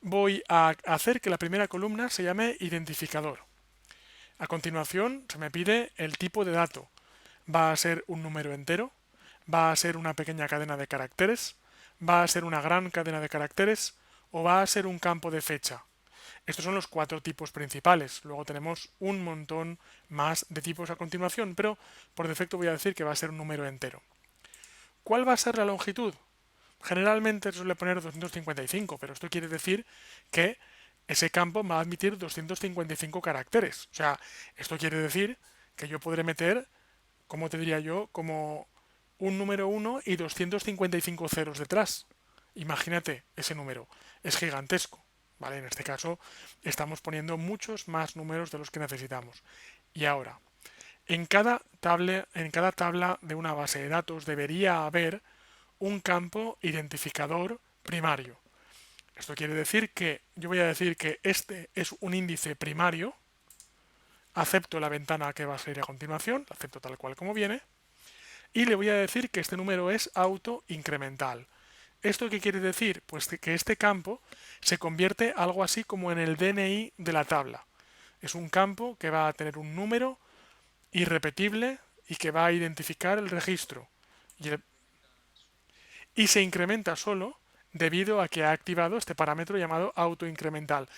Voy a hacer que la primera columna se llame identificador. A continuación se me pide el tipo de dato. Va a ser un número entero, va a ser una pequeña cadena de caracteres, va a ser una gran cadena de caracteres o va a ser un campo de fecha. Estos son los 4 tipos principales. Luego tenemos un montón más de tipos a continuación, pero por defecto voy a decir que va a ser un número entero. ¿Cuál va a ser la longitud? Generalmente se suele poner 255, pero esto quiere decir que ese campo va a admitir 255 caracteres. O sea, esto quiere decir que yo podré meter, como te diría yo, como un número 1 y 255 ceros detrás. Imagínate ese número. Es gigantesco. ¿Vale? En este caso estamos poniendo muchos más números de los que necesitamos. Y ahora, en cada tabla de una base de datos debería haber un campo identificador primario. Esto quiere decir que yo voy a decir que este es un índice primario, acepto la ventana que va a salir a continuación, la acepto tal cual como viene, y le voy a decir que este número es autoincremental. ¿Esto qué quiere decir? Pues que este campo se convierte algo así como en el DNI de la tabla. Es un campo que va a tener un número irrepetible y que va a identificar el registro. Y se incrementa solo debido a que ha activado este parámetro llamado autoincremental.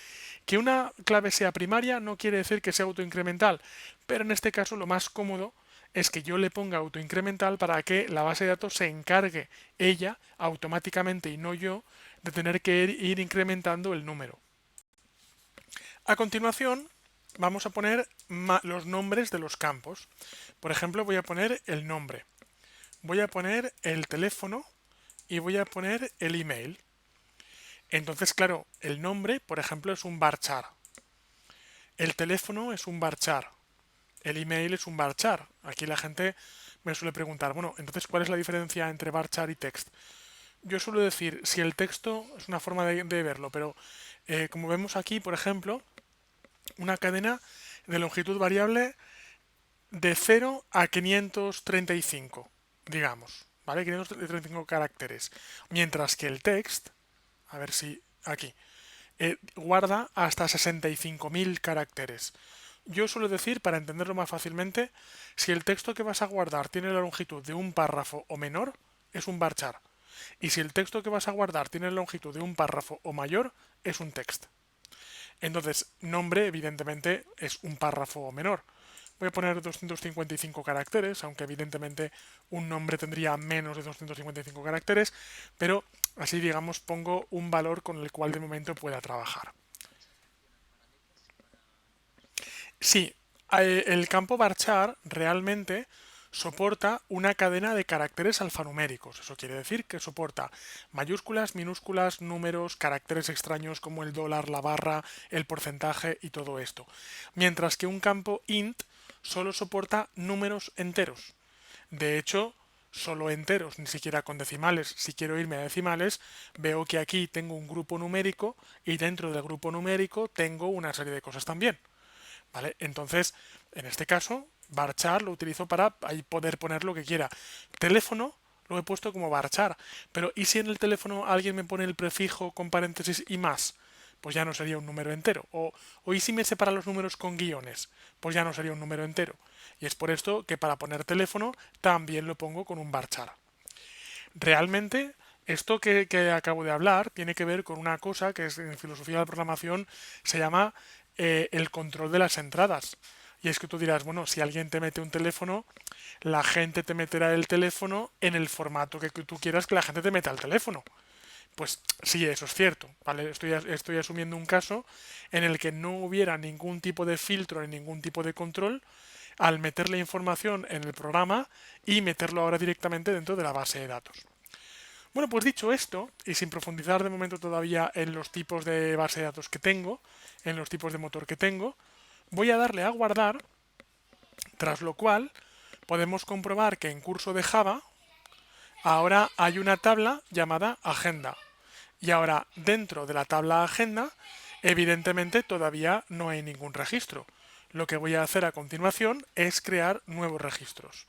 Que una clave sea primaria no quiere decir que sea autoincremental, pero en este caso lo más cómodo es que yo le ponga autoincremental para que la base de datos se encargue ella automáticamente y no yo de tener que ir incrementando el número. A continuación vamos a poner los nombres de los campos. Por ejemplo, voy a poner el nombre, voy a poner el teléfono y voy a poner el email. Entonces, claro, el nombre, por ejemplo, es un varchar. El teléfono es un varchar. El email es un varchar. Aquí la gente me suele preguntar, bueno, entonces, ¿cuál es la diferencia entre varchar y text? Yo suelo decir, si el texto es una forma de verlo, pero como vemos aquí, por ejemplo, una cadena de longitud variable de 0 a 535, digamos, ¿vale? 535 caracteres. Mientras que el text, a ver si aquí, guarda hasta 65.000 caracteres. Yo suelo decir, para entenderlo más fácilmente, si el texto que vas a guardar tiene la longitud de un párrafo o menor, es un varchar. Y si el texto que vas a guardar tiene la longitud de un párrafo o mayor, es un text. Entonces, nombre, evidentemente, es un párrafo o menor. Voy a poner 255 caracteres, aunque evidentemente un nombre tendría menos de 255 caracteres, pero así, digamos, pongo un valor con el cual de momento pueda trabajar. Sí, el campo varchar realmente soporta una cadena de caracteres alfanuméricos. Eso quiere decir que soporta mayúsculas, minúsculas, números, caracteres extraños como el dólar, la barra, el porcentaje y todo esto. Mientras que un campo int solo soporta números enteros. De hecho, solo enteros, ni siquiera con decimales. Si quiero irme a decimales, veo que aquí tengo un grupo numérico y dentro del grupo numérico tengo una serie de cosas también. ¿Vale? Entonces, en este caso, varchar lo utilizo para ahí poder poner lo que quiera. Teléfono lo he puesto como varchar, pero ¿y si en el teléfono alguien me pone el prefijo con paréntesis y más? Pues ya no sería un número entero. ¿Y si me separa los números con guiones? Pues ya no sería un número entero. Y es por esto que para poner teléfono también lo pongo con un varchar. Realmente, esto que acabo de hablar tiene que ver con una cosa que es, en filosofía de la programación se llama el control de las entradas. Y es que tú dirás, bueno, si alguien te mete un teléfono, la gente te meterá el teléfono en el formato que tú quieras que la gente te meta el teléfono. Pues sí, eso es cierto, ¿vale? Estoy asumiendo un caso en el que no hubiera ningún tipo de filtro ni ningún tipo de control al meter la información en el programa y meterlo ahora directamente dentro de la base de datos. Bueno, pues dicho esto, y sin profundizar de momento todavía en los tipos de base de datos que tengo, en los tipos de motor que tengo, voy a darle a guardar, tras lo cual podemos comprobar que en curso de Java ahora hay una tabla llamada agenda. Y ahora dentro de la tabla agenda Evidentemente todavía no hay ningún registro. Lo que voy a hacer a continuación es crear nuevos registros.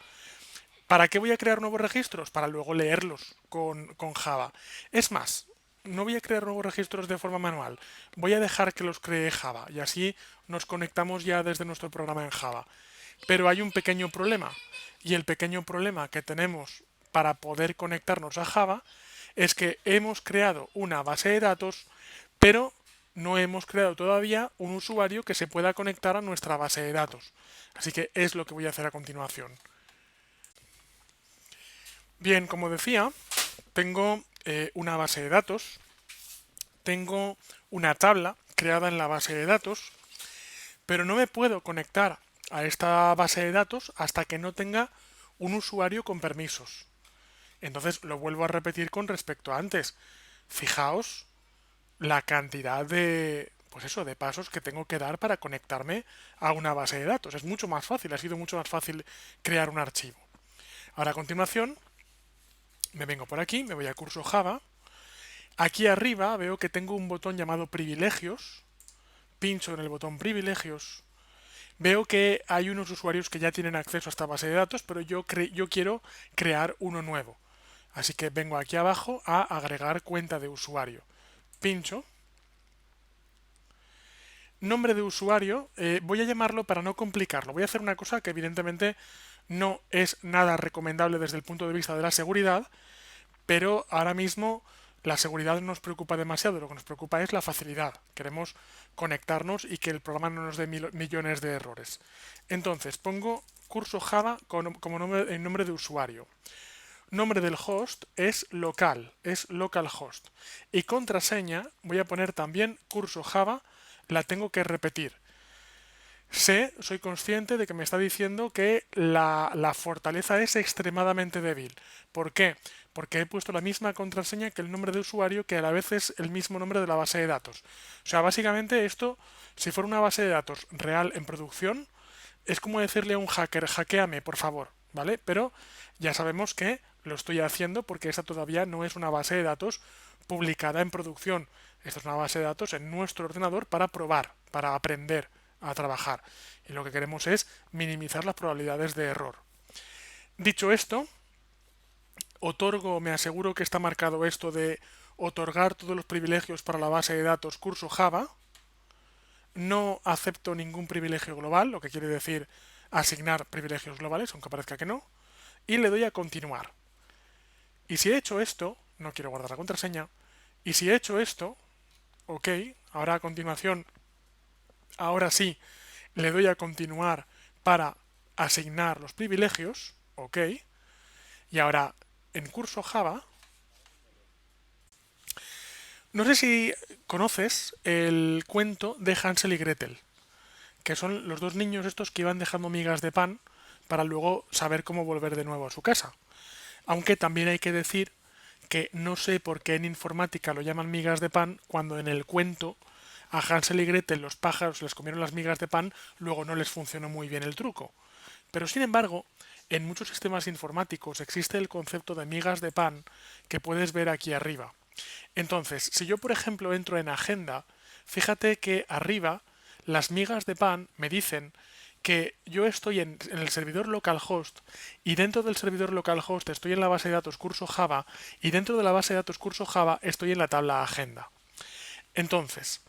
¿Para qué voy a crear nuevos registros? Para luego leerlos con Java. Es más, no voy a crear nuevos registros de forma manual. Voy a dejar que los cree Java y así nos conectamos ya desde nuestro programa en Java. Pero hay un pequeño problema. Y el pequeño problema que tenemos para poder conectarnos a Java es que hemos creado una base de datos, pero no hemos creado todavía un usuario que se pueda conectar a nuestra base de datos. Así que es lo que voy a hacer a continuación. Bien, como decía, tengo una base de datos, tengo una tabla creada en la base de datos, pero no me puedo conectar a esta base de datos hasta que no tenga un usuario con permisos. Entonces lo vuelvo a repetir con respecto a antes. Fijaos la cantidad de, pues eso, de pasos que tengo que dar para conectarme a una base de datos. Es mucho más fácil, ha sido mucho más fácil crear un archivo. Ahora a continuación me vengo por aquí, me voy a curso Java. Aquí arriba veo que tengo un botón llamado privilegios. Pincho en el botón privilegios. Veo que hay unos usuarios que ya tienen acceso a esta base de datos, pero yo quiero crear uno nuevo. Así que vengo aquí abajo a agregar cuenta de usuario. Pincho. Nombre de usuario, voy a llamarlo para no complicarlo. Voy a hacer una cosa que evidentemente no es nada recomendable desde el punto de vista de la seguridad, pero ahora mismo la seguridad no nos preocupa demasiado, lo que nos preocupa es la facilidad. Queremos conectarnos y que el programa no nos dé millones de errores. Entonces, pongo curso Java como nombre de usuario. Nombre del host es localhost. Y contraseña voy a poner también curso Java, la tengo que repetir. Soy consciente de que me está diciendo que la fortaleza es extremadamente débil. ¿Por qué? Porque he puesto la misma contraseña que el nombre de usuario, que a la vez es el mismo nombre de la base de datos. O sea, básicamente esto, si fuera una base de datos real en producción, es como decirle a un hacker, hackeame, por favor, ¿vale? Pero ya sabemos que lo estoy haciendo porque esta todavía no es una base de datos publicada en producción. Esta es una base de datos en nuestro ordenador para probar, para aprender a trabajar. Y lo que queremos es minimizar las probabilidades de error. Dicho esto, me aseguro que está marcado esto de otorgar todos los privilegios para la base de datos curso Java. No acepto ningún privilegio global, lo que quiere decir asignar privilegios globales, aunque parezca que no. Y le doy a continuar. Y si he hecho esto, no quiero guardar la contraseña, y si he hecho esto, ok, ahora a continuación, ahora sí, le doy a continuar para asignar los privilegios, ok, y ahora en curso Java, no sé si conoces el cuento de Hansel y Gretel, que son los dos niños estos que iban dejando migas de pan para luego saber cómo volver de nuevo a su casa. Aunque también hay que decir que no sé por qué en informática lo llaman migas de pan cuando en el cuento a Hansel y Gretel los pájaros les comieron las migas de pan, luego no les funcionó muy bien el truco. Pero sin embargo, en muchos sistemas informáticos existe el concepto de migas de pan que puedes ver aquí arriba. Entonces, si yo por ejemplo entro en agenda, fíjate que arriba las migas de pan me dicen que yo estoy en el servidor localhost y dentro del servidor localhost estoy en la base de datos curso Java y dentro de la base de datos curso Java estoy en la tabla agenda. Entonces,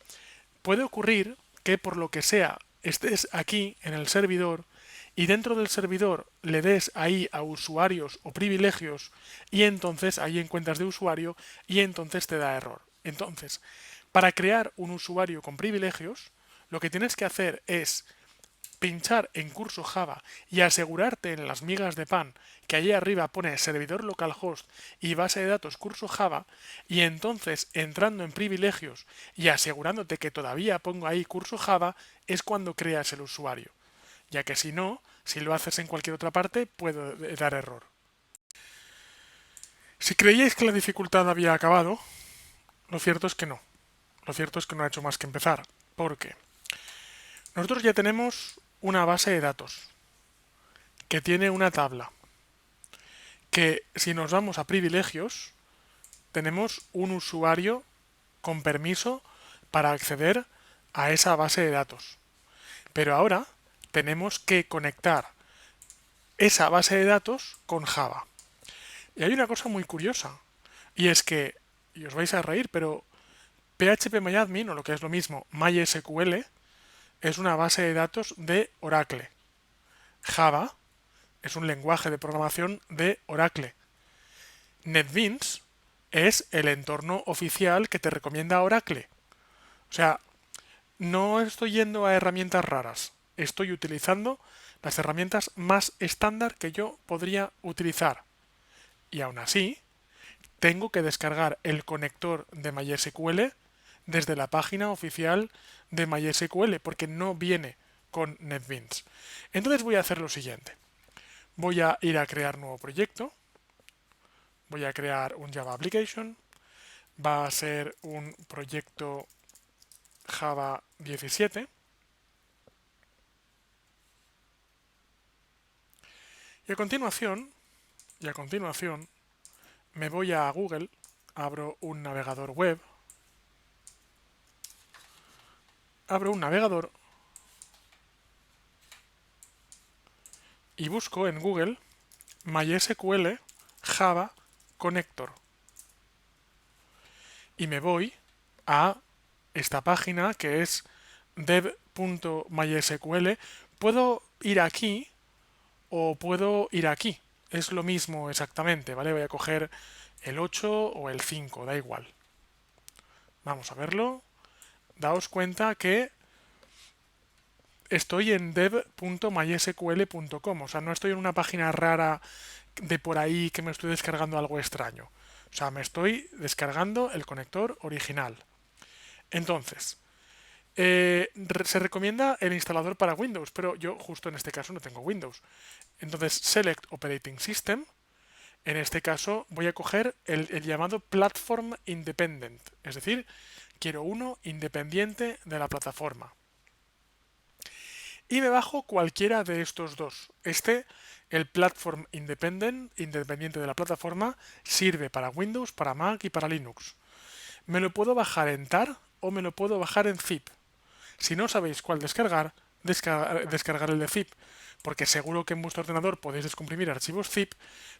puede ocurrir que por lo que sea estés aquí en el servidor y dentro del servidor le des ahí a usuarios o privilegios y entonces ahí en cuentas de usuario y entonces te da error. Entonces, para crear un usuario con privilegios, lo que tienes que hacer es pinchar en curso Java y asegurarte en las migas de pan que allí arriba pone servidor localhost y base de datos curso Java y entonces entrando en privilegios y asegurándote que todavía pongo ahí curso Java es cuando creas el usuario, ya que si no, si lo haces en cualquier otra parte puede dar error. Si creíais que la dificultad había acabado, lo cierto es que no. Lo cierto es que no ha hecho más que empezar. ¿Por qué? Nosotros ya tenemos una base de datos que tiene una tabla, que si nos vamos a privilegios, tenemos un usuario con permiso para acceder a esa base de datos. Pero ahora tenemos que conectar esa base de datos con Java. Y hay una cosa muy curiosa, y es que, y os vais a reír, pero PHP-MyAdmin, o lo que es lo mismo, MySQL, es una base de datos de Oracle. Java es un lenguaje de programación de Oracle. NetBeans es el entorno oficial que te recomienda Oracle. O sea, no estoy yendo a herramientas raras, estoy utilizando las herramientas más estándar que yo podría utilizar. Y aún así, tengo que descargar el conector de MySQL desde la página oficial de MySQL porque no viene con NetBeans. Entonces voy a hacer lo siguiente. Voy a ir a crear nuevo proyecto. Voy a crear un Java Application. Va a ser un proyecto Java 17. Y a continuación, me voy a Google, abro un navegador web, abro un navegador y busco en Google MySQL Java Connector. Y me voy a esta página que es dev.mysql. Puedo ir aquí o puedo ir aquí. Es lo mismo exactamente, ¿vale? Voy a coger el 8 o el 5, da igual. Vamos a verlo. Daos cuenta que estoy en dev.mysql.com, o sea, no estoy en una página rara de por ahí que me estoy descargando algo extraño. O sea, me estoy descargando el conector original. Entonces, se recomienda el instalador para Windows, pero yo justo en este caso no tengo Windows. Entonces, Select Operating System. En este caso voy a coger el llamado Platform Independent, es decir, quiero uno independiente de la plataforma. Y me bajo cualquiera de estos dos. El Platform Independent, independiente de la plataforma, sirve para Windows, para Mac y para Linux. Me lo puedo bajar en TAR o me lo puedo bajar en zip. Si no sabéis cuál descargar, descargar el de zip, porque seguro que en vuestro ordenador podéis descomprimir archivos zip,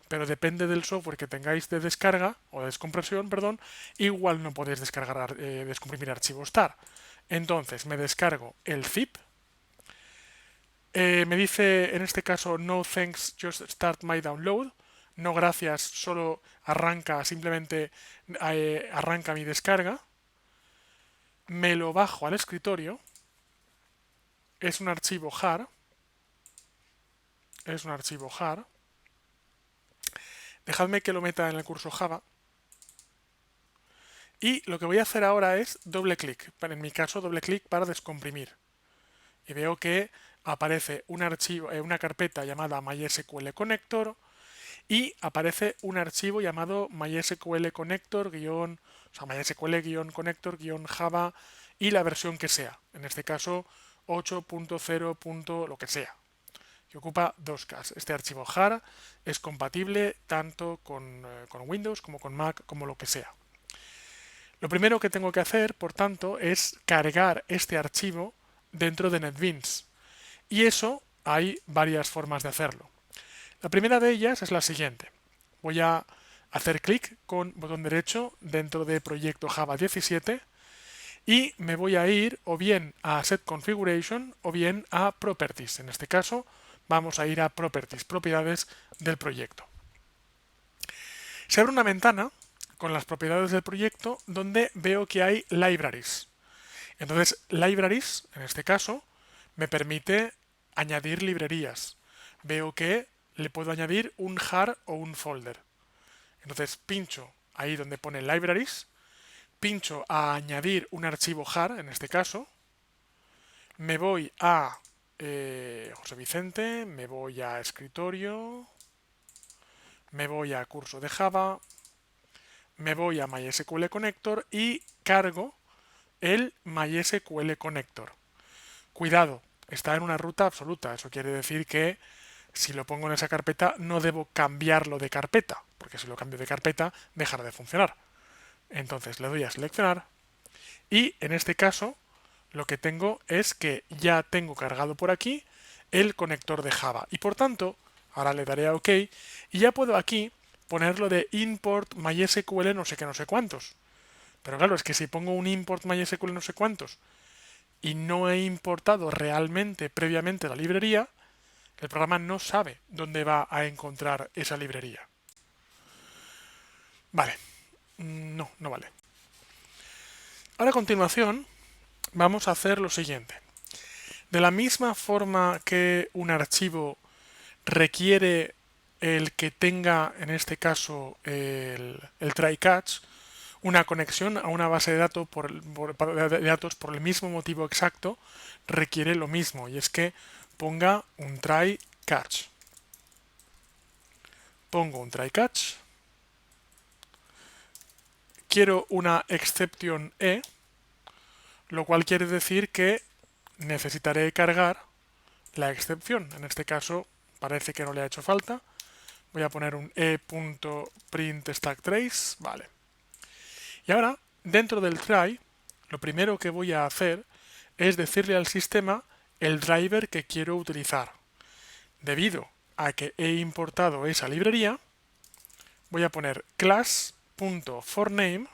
pero depende del software que tengáis de descarga o de descompresión, perdón, igual no podéis descomprimir archivos TAR. Entonces me descargo el zip. Me dice en este caso no thanks, just start my download. No gracias, solo arranca, simplemente arranca mi descarga. Me lo bajo al escritorio. Es un archivo jar. Es un archivo jar. Dejadme que lo meta en el curso Java. Y lo que voy a hacer ahora es doble clic. En mi caso, doble clic para descomprimir. Y veo que aparece un archivo, una carpeta llamada MySQL Connector y aparece un archivo llamado MySQL Connector o sea, MySQL-Connector-Java y la versión que sea. En este caso 8.0. Lo que sea. Que ocupa 2K. Este archivo jar es compatible tanto con Windows como con Mac, como lo que sea. Lo primero que tengo que hacer, por tanto, es cargar este archivo dentro de NetBeans. Y eso hay varias formas de hacerlo. La primera de ellas es la siguiente. Voy a hacer clic con botón derecho dentro de proyecto Java 17 y me voy a ir o bien a Set Configuration o bien a Properties. En este caso vamos a ir a Properties, propiedades del proyecto. Se abre una ventana con las propiedades del proyecto donde veo que hay libraries. Entonces, libraries, en este caso, me permite añadir librerías. Veo que le puedo añadir un jar o un folder. Entonces, pincho ahí donde pone libraries, pincho a añadir un archivo jar, en este caso, me voy a José Vicente, me voy a escritorio, me voy a curso de Java, me voy a MySQL Connector y cargo el MySQL Connector. Cuidado, está en una ruta absoluta. Eso quiere decir que si lo pongo en esa carpeta no debo cambiarlo de carpeta, porque si lo cambio de carpeta dejará de funcionar. Entonces le doy a seleccionar y en este caso lo que tengo es que ya tengo cargado por aquí el conector de Java. Y por tanto, ahora le daré a OK y ya puedo aquí ponerlo de import MySQL no sé qué, no sé cuántos. Pero claro, es que si pongo un import MySQL no sé cuántos y no he importado realmente previamente la librería, el programa no sabe dónde va a encontrar esa librería. Vale, no, no vale. Ahora a continuación vamos a hacer lo siguiente. De la misma forma que un archivo requiere el que tenga, en este caso, el try catch, una conexión a una base de datos de datos por el mismo motivo exacto, requiere lo mismo, y es que ponga un try catch. Pongo un try catch. Quiero una exception E, lo cual quiere decir que necesitaré cargar la excepción. En este caso parece que no le ha hecho falta. Voy a poner un e.print_stack_trace. Vale. Y ahora, dentro del try, lo primero que voy a hacer es decirle al sistema el driver que quiero utilizar. Debido a que he importado esa librería, voy a poner class.forName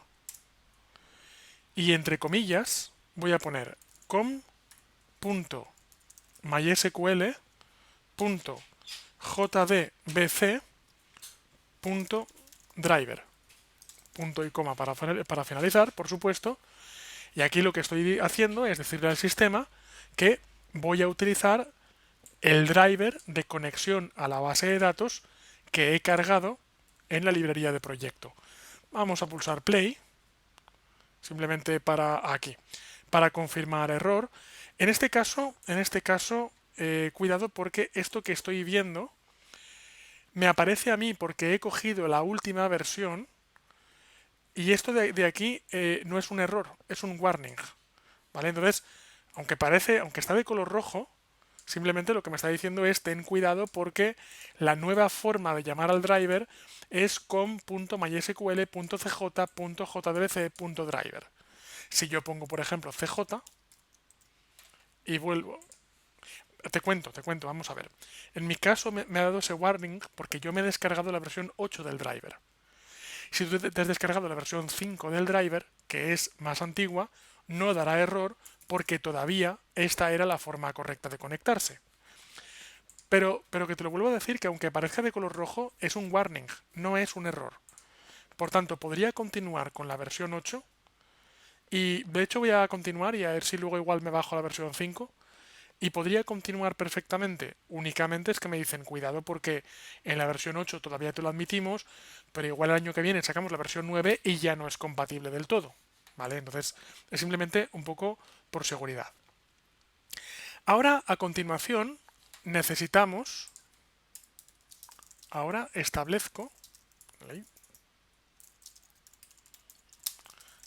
y entre comillas voy a poner com.mysql.jdbc.driver. Punto y coma para finalizar, por supuesto. Y aquí lo que estoy haciendo es decirle al sistema que voy a utilizar el driver de conexión a la base de datos que he cargado en la librería de proyecto. Vamos a pulsar play, simplemente para aquí, para confirmar error. En este caso, cuidado porque esto que estoy viendo me aparece a mí porque he cogido la última versión y esto de aquí no es un error, es un warning. ¿Vale? Entonces, aunque está de color rojo, simplemente lo que me está diciendo es ten cuidado porque la nueva forma de llamar al driver es com.mysql.cj.jdbc.driver. Si yo pongo, por ejemplo, cj y vuelvo... Te cuento, vamos a ver. En mi caso me ha dado ese warning porque yo me he descargado la versión 8 del driver. Si tú te has descargado la versión 5 del driver, que es más antigua, no dará error porque todavía esta era la forma correcta de conectarse. Pero que te lo vuelvo a decir que aunque parezca de color rojo, es un warning, no es un error. Por tanto, podría continuar con la versión 8 y de hecho voy a continuar y a ver si luego igual me bajo a la versión 5 y podría continuar perfectamente. Únicamente es que me dicen cuidado porque en la versión 8 todavía te lo admitimos, pero igual el año que viene sacamos la versión 9 y ya no es compatible del todo. ¿Vale? Entonces es simplemente un poco por seguridad. Ahora, a continuación, necesitamos, ahora establezco, ¿vale?,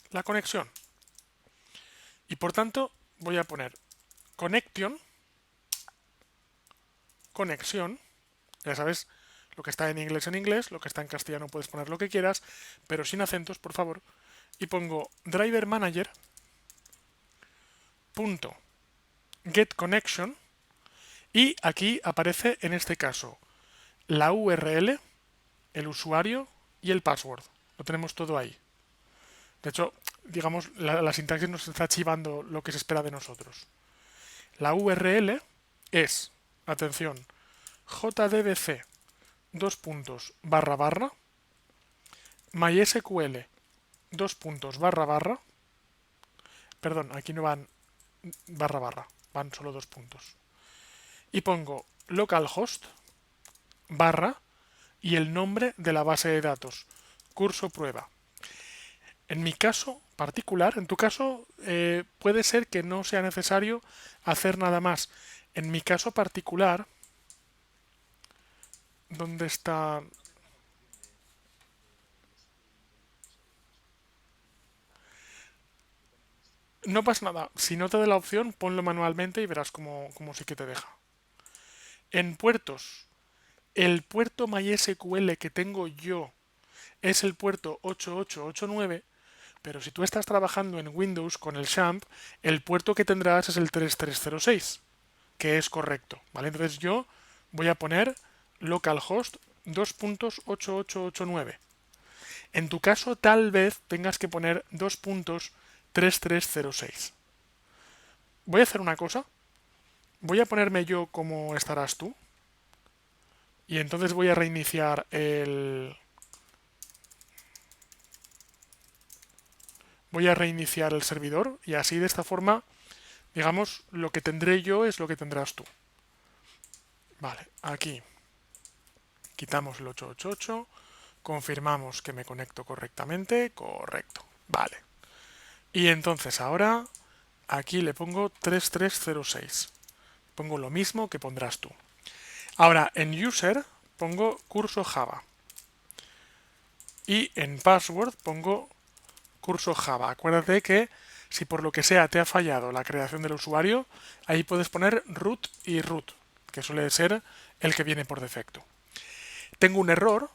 la conexión. Y por tanto voy a poner conexión, ya sabes, lo que está en inglés, lo que está en castellano puedes poner lo que quieras, pero sin acentos, por favor. Y pongo driver manager punto get connection y aquí aparece en este caso la URL, el usuario y el password. Lo tenemos todo ahí. De hecho, digamos, la sintaxis nos está chivando lo que se espera de nosotros. La URL es, atención, jdbc dos puntos barra barra mysql dos puntos barra barra, perdón, aquí no van barra barra, van solo dos puntos. Y pongo localhost barra y el nombre de la base de datos, curso prueba. En mi caso particular, en tu caso, puede ser que no sea necesario hacer nada más. En mi caso particular, ¿dónde está? No pasa nada. Si no te da la opción, ponlo manualmente y verás cómo sí que te deja. En puertos, el puerto MySQL que tengo yo es el puerto 8889, Pero si tú estás trabajando en Windows con el XAMPP, el puerto que tendrás es el 3306, que es correcto, ¿vale? Entonces yo voy a poner localhost 2.8889. En tu caso, tal vez tengas que poner 2.3306. Voy a hacer una cosa. Voy a ponerme yo como estarás tú. Y entonces voy a reiniciar el... Voy a reiniciar el servidor y así de esta forma, digamos, lo que tendré yo es lo que tendrás tú. Vale, aquí quitamos el 888, confirmamos que me conecto correctamente, correcto, vale. Y entonces ahora aquí le pongo 3306. Pongo lo mismo que pondrás tú. Ahora en user pongo curso Java. Y en password pongo curso Java. Acuérdate que si por lo que sea te ha fallado la creación del usuario, ahí puedes poner root y root, que suele ser el que viene por defecto. Tengo un error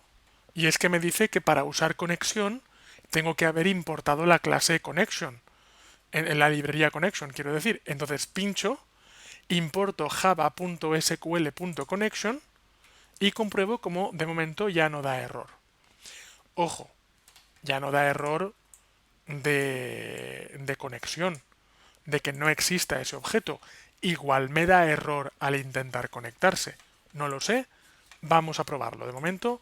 y es que me dice que para usar conexión tengo que haber importado la clase connection en la librería connection, quiero decir. Entonces pincho, importo java.sql.connection y compruebo como de momento ya no da error. Ojo, ya no da error de conexión, de que no exista ese objeto. Igual me da error al intentar conectarse. No lo sé. Vamos a probarlo. De momento,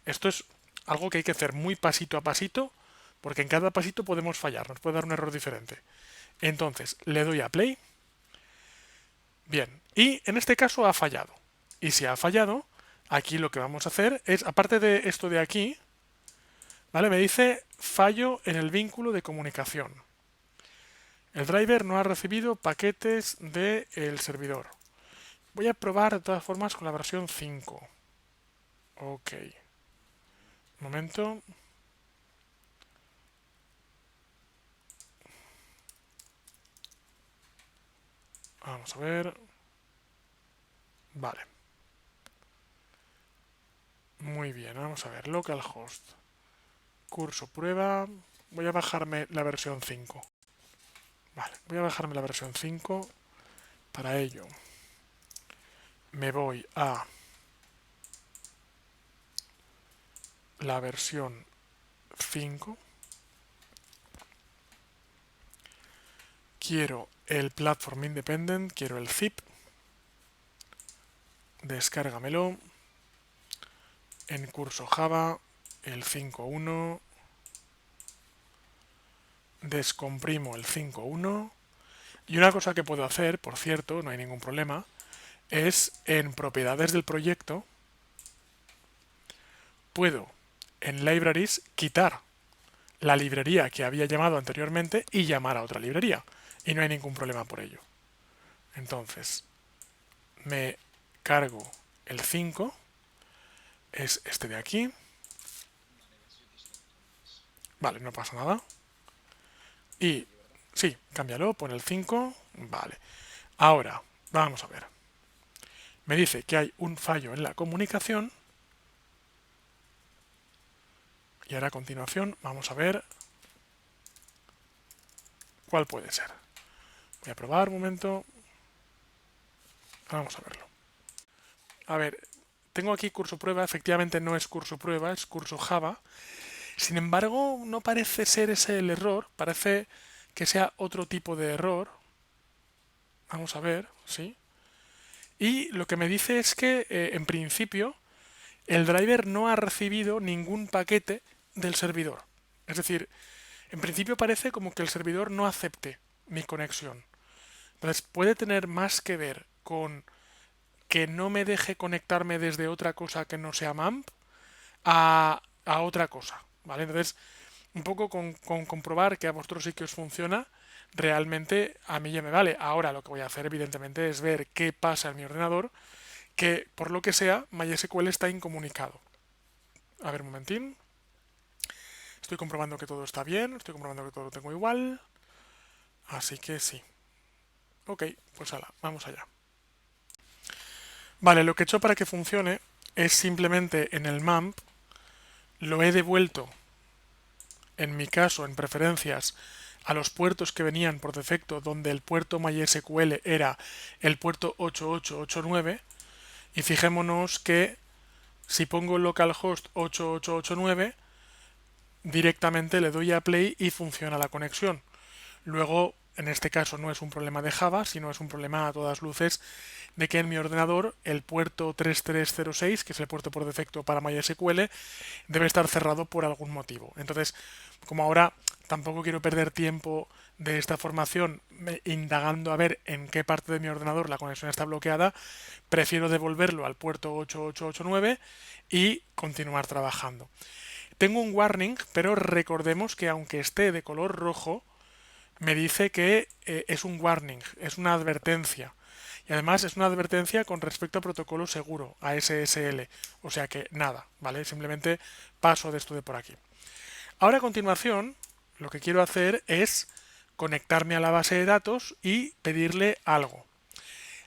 esto es algo que hay que hacer muy pasito a pasito, porque en cada pasito podemos fallar, nos puede dar un error diferente. Entonces, le doy a play. Bien, y en este caso ha fallado. Y si ha fallado, aquí lo que vamos a hacer es, aparte de esto de aquí, ¿vale? Me dice fallo en el vínculo de comunicación. El driver no ha recibido paquetes del servidor. Voy a probar de todas formas con la versión 5. Ok. Un momento. Vamos a ver. Vale. Muy bien, vamos a ver. Localhost. Curso prueba. Voy a bajarme la versión 5. Vale, voy a bajarme la versión 5. Para ello me voy a la versión 5. Quiero el Platform Independent, quiero el zip. Descárgamelo. En curso Java, el 5.1. Descomprimo el 5.1. Y una cosa que puedo hacer, por cierto, no hay ningún problema, es en propiedades del proyecto, puedo en libraries quitar la librería que había llamado anteriormente y llamar a otra librería. Y no hay ningún problema por ello. Entonces, me cargo el 5, es este de aquí. Vale, no pasa nada. Y sí, cámbialo, pon el 5. Vale. Ahora, vamos a ver. Me dice que hay un fallo en la comunicación. Y ahora a continuación vamos a ver cuál puede ser. Voy a probar un momento. Vamos a verlo. A ver, tengo aquí curso prueba. Efectivamente no es curso prueba, es curso Java. Sin embargo, no parece ser ese el error. Parece que sea otro tipo de error. Vamos a ver, ¿sí? Y lo que me dice es que, en principio, el driver no ha recibido ningún paquete del servidor. Es decir, en principio parece como que el servidor no acepte mi conexión. Entonces puede tener más que ver con que no me deje conectarme desde otra cosa que no sea MAMP a otra cosa, ¿vale? Entonces, un poco con comprobar que a vosotros sí que os funciona, realmente a mí ya me vale. Ahora lo que voy a hacer, evidentemente, es ver qué pasa en mi ordenador, que por lo que sea, MySQL está incomunicado. A ver, un momentín. Estoy comprobando que todo está bien, estoy comprobando que todo lo tengo igual. Así que sí. Ok, pues hala, vamos allá. Vale, lo que he hecho para que funcione es simplemente en el MAMP lo he devuelto en mi caso, en preferencias, a los puertos que venían por defecto, donde el puerto MySQL era el puerto 8889, y fijémonos que si pongo localhost 8889, directamente le doy a play y funciona la conexión. Luego, en este caso no es un problema de Java, sino es un problema a todas luces de que en mi ordenador el puerto 3306, que es el puerto por defecto para MySQL, debe estar cerrado por algún motivo. Entonces, como ahora tampoco quiero perder tiempo de esta formación indagando a ver en qué parte de mi ordenador la conexión está bloqueada, prefiero devolverlo al puerto 8889 y continuar trabajando. Tengo un warning, pero recordemos que aunque esté de color rojo, me dice que es un warning, es una advertencia. Y además es una advertencia con respecto a protocolo seguro, a SSL. O sea que nada, ¿vale? Simplemente paso de esto de por aquí. Ahora a continuación, lo que quiero hacer es conectarme a la base de datos y pedirle algo.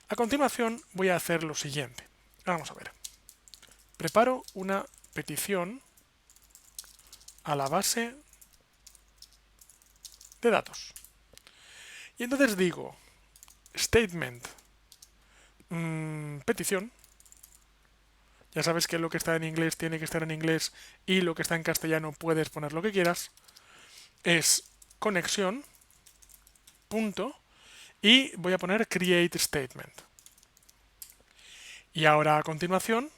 A continuación voy a hacer lo siguiente. Vamos a ver. Preparo una petición a la base de datos. Y entonces digo, statement, petición. Ya sabes que lo que está en inglés tiene que estar en inglés y lo que está en castellano puedes poner lo que quieras. Es conexión, punto, y voy a poner create statement. Y ahora a continuación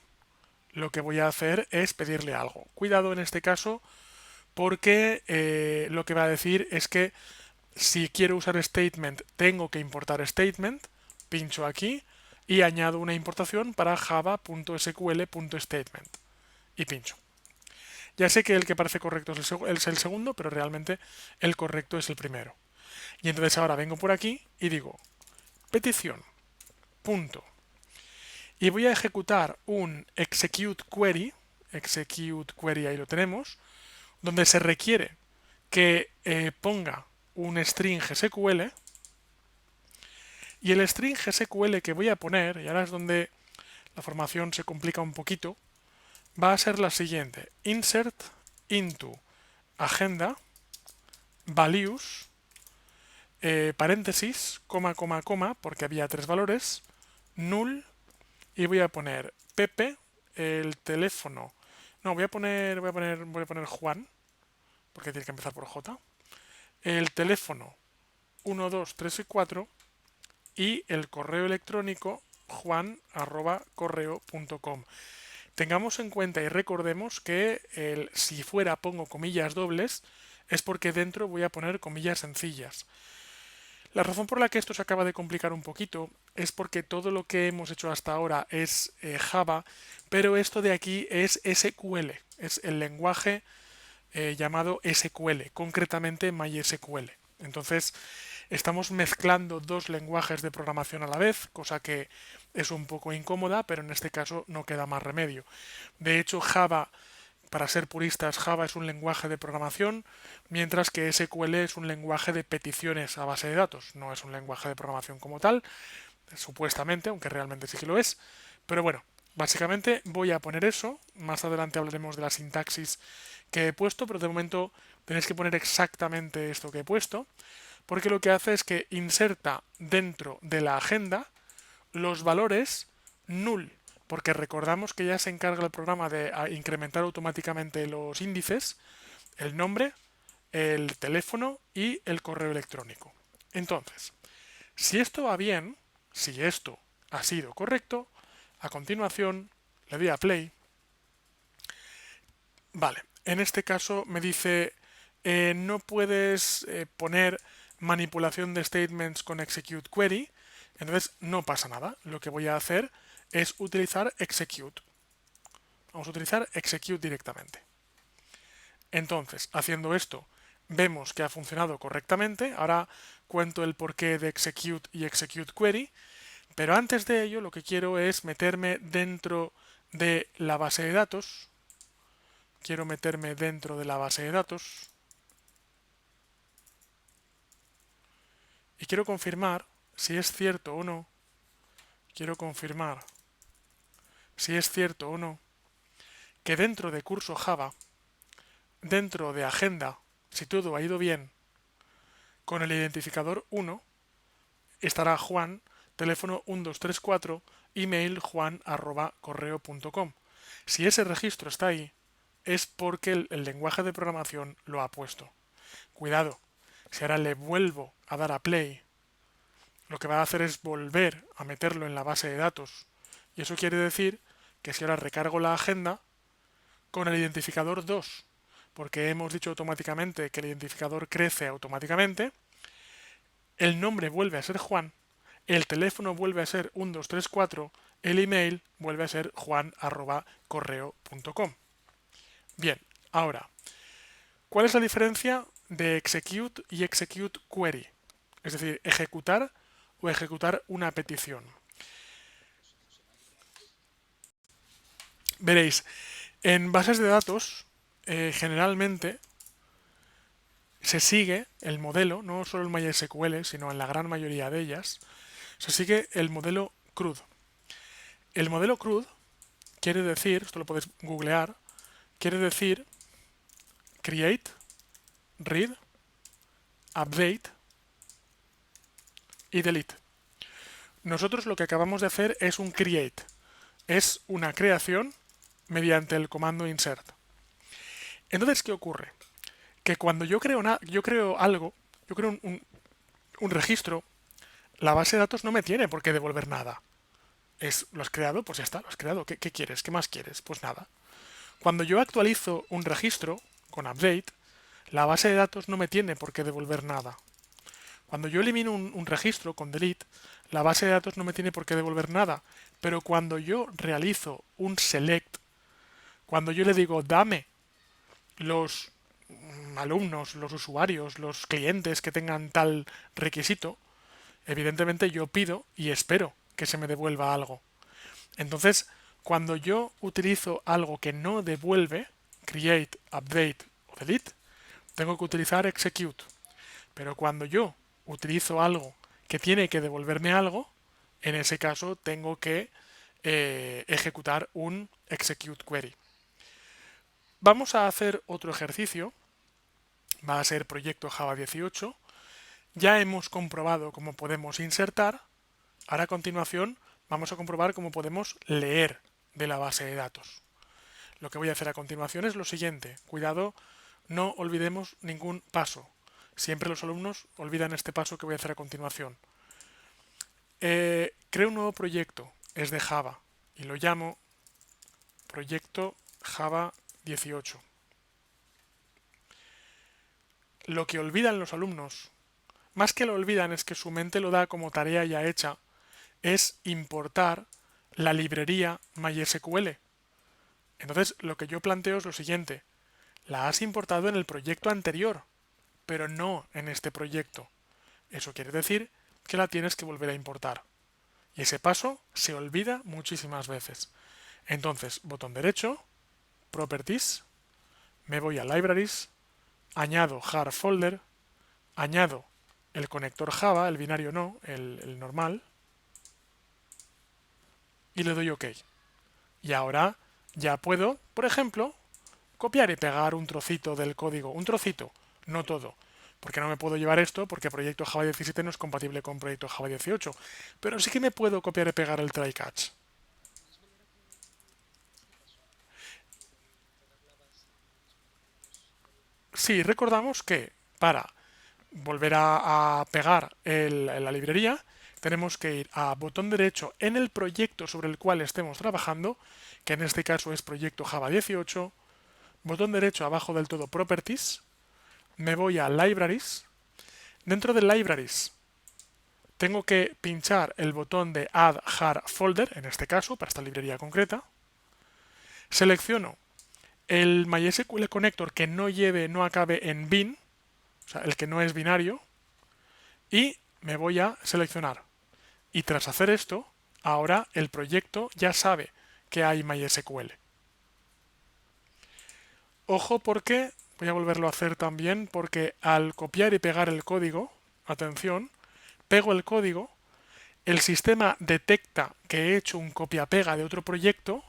lo que voy a hacer es pedirle algo. Cuidado en este caso porque lo que va a decir es que si quiero usar statement tengo que importar statement, pincho aquí y añado una importación para java.sql.statement y pincho. Ya sé que el que parece correcto es el segundo, pero realmente el correcto es el primero. Y entonces ahora vengo por aquí y digo petición, punto. Y voy a ejecutar un execute query ahí lo tenemos, donde se requiere que ponga un string SQL, y el string SQL que voy a poner, y ahora es donde la formación se complica un poquito, va a ser la siguiente: insert into agenda values, paréntesis, coma, porque había tres valores, null, y voy a poner Pepe, el teléfono. No, voy a poner Juan, porque tiene que empezar por J. El teléfono 1, 2, 3 y 4 y el correo electrónico juan@correo.com. Tengamos en cuenta y recordemos que si fuera pongo comillas dobles es porque dentro voy a poner comillas sencillas. La razón por la que esto se acaba de complicar un poquito es porque todo lo que hemos hecho hasta ahora es Java, pero esto de aquí es SQL, es el lenguaje llamado SQL, concretamente MySQL. Entonces, estamos mezclando dos lenguajes de programación a la vez, cosa que es un poco incómoda, pero en este caso no queda más remedio. De hecho, Java, para ser puristas, Java es un lenguaje de programación, mientras que SQL es un lenguaje de peticiones a base de datos. No es un lenguaje de programación como tal, supuestamente, aunque realmente sí que lo es. Pero bueno, básicamente voy a poner eso. Más adelante hablaremos de la sintaxis que he puesto, pero de momento tenéis que poner exactamente esto que he puesto, porque lo que hace es que inserta dentro de la agenda los valores null, porque recordamos que ya se encarga el programa de incrementar automáticamente los índices, el nombre, el teléfono y el correo electrónico. Entonces, si esto va bien, si esto ha sido correcto, a continuación le doy a play. Vale, en este caso me dice no puedes poner manipulación de statements con execute query, entonces no pasa nada. Lo que voy a hacer es utilizar execute. Vamos a utilizar execute directamente. Entonces, haciendo esto, vemos que ha funcionado correctamente. Ahora cuento el porqué de execute y execute query, pero antes de ello lo que quiero es meterme dentro de la base de datos. Quiero meterme dentro de la base de datos y quiero confirmar si es cierto o no. Quiero confirmar si es cierto o no que dentro de curso Java, dentro de agenda, si todo ha ido bien, con el identificador 1 estará Juan, teléfono 1234, email juan@correo.com. Si ese registro está ahí, es porque el lenguaje de programación lo ha puesto. Cuidado, si ahora le vuelvo a dar a play, lo que va a hacer es volver a meterlo en la base de datos. Y eso quiere decir que si ahora recargo la agenda con el identificador 2, porque hemos dicho automáticamente que el identificador crece automáticamente, el nombre vuelve a ser Juan, el teléfono vuelve a ser 1234, el email vuelve a ser juan@correo.com. Bien, ahora, ¿cuál es la diferencia de execute y execute query? Es decir, ejecutar o ejecutar una petición. Veréis, en bases de datos, generalmente se sigue el modelo, no solo en MySQL, sino en la gran mayoría de ellas, se sigue el modelo CRUD. El modelo CRUD quiere decir, esto lo podéis googlear, quiere decir create, read, update y delete. Nosotros lo que acabamos de hacer es un create, es una creación mediante el comando insert. Entonces, ¿qué ocurre? Que cuando yo creo algo, yo creo un registro, la base de datos no me tiene por qué devolver nada. Lo has creado, pues ya está, lo has creado. ¿Qué quieres? ¿Qué más quieres? Pues nada. Cuando yo actualizo un registro con update, la base de datos no me tiene por qué devolver nada. Cuando yo elimino un registro con delete, la base de datos no me tiene por qué devolver nada. Pero cuando yo realizo un select, cuando yo le digo dame los alumnos, los usuarios, los clientes que tengan tal requisito, evidentemente yo pido y espero que se me devuelva algo. Entonces, cuando yo utilizo algo que no devuelve, create, update o delete, tengo que utilizar execute. Pero cuando yo utilizo algo que tiene que devolverme algo, en ese caso tengo que ejecutar un execute query. Vamos a hacer otro ejercicio. Va a ser proyecto Java 18. Ya hemos comprobado cómo podemos insertar. Ahora a continuación vamos a comprobar cómo podemos leer de la base de datos. Lo que voy a hacer a continuación es lo siguiente. Cuidado, no olvidemos ningún paso. Siempre los alumnos olvidan este paso que voy a hacer a continuación. Creo un nuevo proyecto, es de Java, y lo llamo proyecto Java 18. Lo que olvidan los alumnos, más que lo olvidan es que su mente lo da como tarea ya hecha, es importar la librería MySQL. Entonces, lo que yo planteo es lo siguiente. La has importado en el proyecto anterior, pero no en este proyecto. Eso quiere decir que la tienes que volver a importar. Y ese paso se olvida muchísimas veces. Entonces, botón derecho, Properties, me voy a Libraries, añado jar folder, añado el conector Java, el binario no, el normal, y le doy OK. Y ahora ya puedo, por ejemplo, copiar y pegar un trocito del código, un trocito, no todo, porque no me puedo llevar esto porque proyecto Java 17 no es compatible con proyecto Java 18, pero sí que me puedo copiar y pegar el try catch. Sí, recordamos que para volver a pegar la librería tenemos que ir a botón derecho en el proyecto sobre el cual estemos trabajando, que en este caso es proyecto Java 18, botón derecho abajo del todo Properties, me voy a Libraries, dentro de Libraries tengo que pinchar el botón de Add Jar Folder, en este caso, para esta librería concreta, selecciono el MySQL Connector que no acabe en bin, o sea, el que no es binario, y me voy a seleccionar. Y tras hacer esto, ahora el proyecto ya sabe que hay MySQL. Ojo porque, voy a volverlo a hacer también, porque al copiar y pegar el código, atención, pego el código, el sistema detecta que he hecho un copia-pega de otro proyecto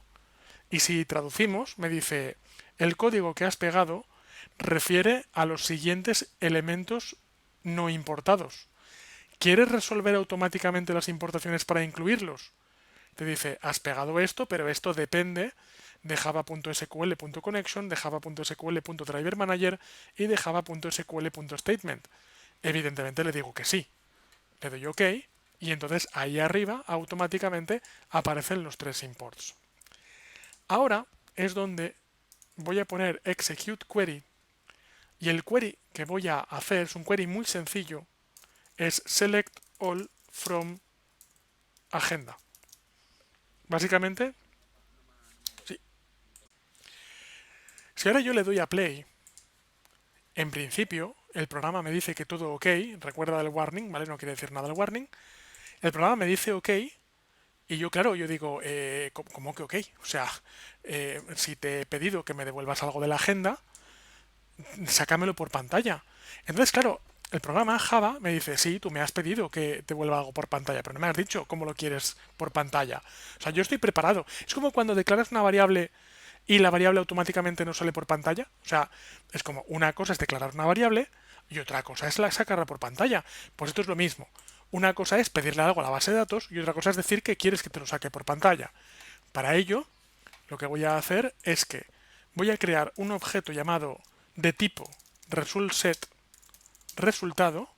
y si traducimos me dice, el código que has pegado refiere a los siguientes elementos no importados. ¿Quieres resolver automáticamente las importaciones para incluirlos? Te dice, has pegado esto, pero esto depende de java.sql.connection, de java.sql.driverManager y de java.sql.statement. Evidentemente le digo que sí. Le doy OK y entonces ahí arriba automáticamente aparecen los tres imports. Ahora es donde voy a poner execute query y el query que voy a hacer es un query muy sencillo, es select all from agenda. Básicamente, sí. Si ahora yo le doy a play, en principio el programa me dice que todo OK, recuerda el warning, ¿vale? No quiere decir nada el warning. El programa me dice OK y yo, claro, yo digo, ¿cómo que OK? O sea, si te he pedido que me devuelvas algo de la agenda, sácamelo por pantalla. Entonces, claro, el programa Java me dice, sí, tú me has pedido que te vuelva algo por pantalla, pero no me has dicho cómo lo quieres por pantalla. O sea, yo estoy preparado. Es como cuando declaras una variable y la variable automáticamente no sale por pantalla. O sea, es como una cosa es declarar una variable y otra cosa es sacarla por pantalla. Pues esto es lo mismo. Una cosa es pedirle algo a la base de datos y otra cosa es decir que quieres que te lo saque por pantalla. Para ello, lo que voy a hacer es que voy a crear un objeto llamado de tipo resultSet resultado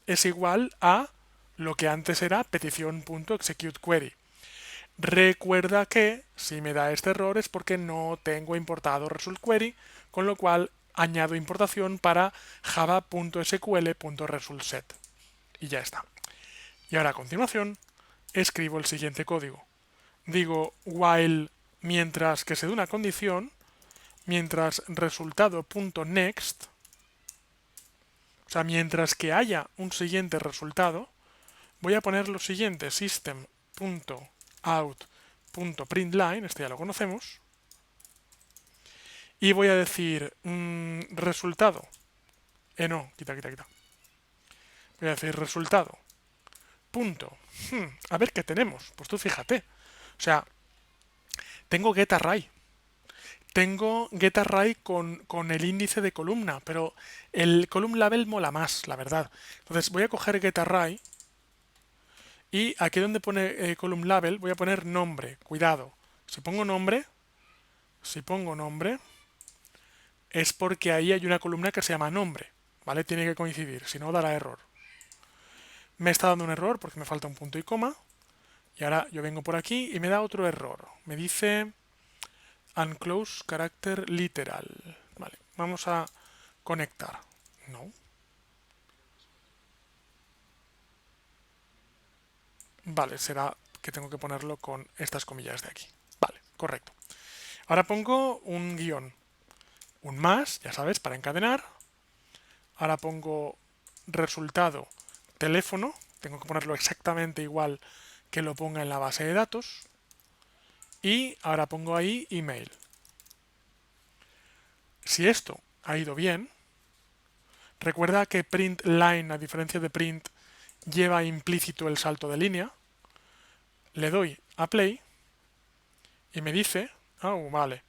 es igual a lo que antes era petición.executeQuery. Recuerda que si me da este error es porque no tengo importado resultQuery, con lo cual añado importación para java.sql.resultSet. Y ya está. Y ahora a continuación escribo el siguiente código. Digo while mientras que se dé una condición, mientras resultado.next, o sea, mientras que haya un siguiente resultado, voy a poner lo siguiente, system.out.println, este ya lo conocemos, y voy a decir resultado, no, quita. Voy a decir resultado, punto, a ver qué tenemos, pues tú fíjate, o sea, tengo getArray, tengo getArray con el índice de columna, pero el column label mola más, la verdad. Entonces voy a coger getArray y aquí donde pone column label voy a poner nombre. Cuidado, si pongo nombre es porque ahí hay una columna que se llama nombre, ¿vale? Tiene que coincidir, si no dará error. Me está dando un error porque me falta un punto y coma. Y ahora yo vengo por aquí y me da otro error. Me dice unclose character literal. Vale, vamos a conectar. No. Vale, será que tengo que ponerlo con estas comillas de aquí. Vale, correcto. Ahora pongo un guión. Un más, ya sabes, para encadenar. Ahora pongo resultado teléfono. Tengo que ponerlo exactamente igual que lo ponga en la base de datos. Y ahora pongo ahí email. Si esto ha ido bien, recuerda que print line, a diferencia de print, lleva implícito el salto de línea. Le doy a play y me dice, oh, vale,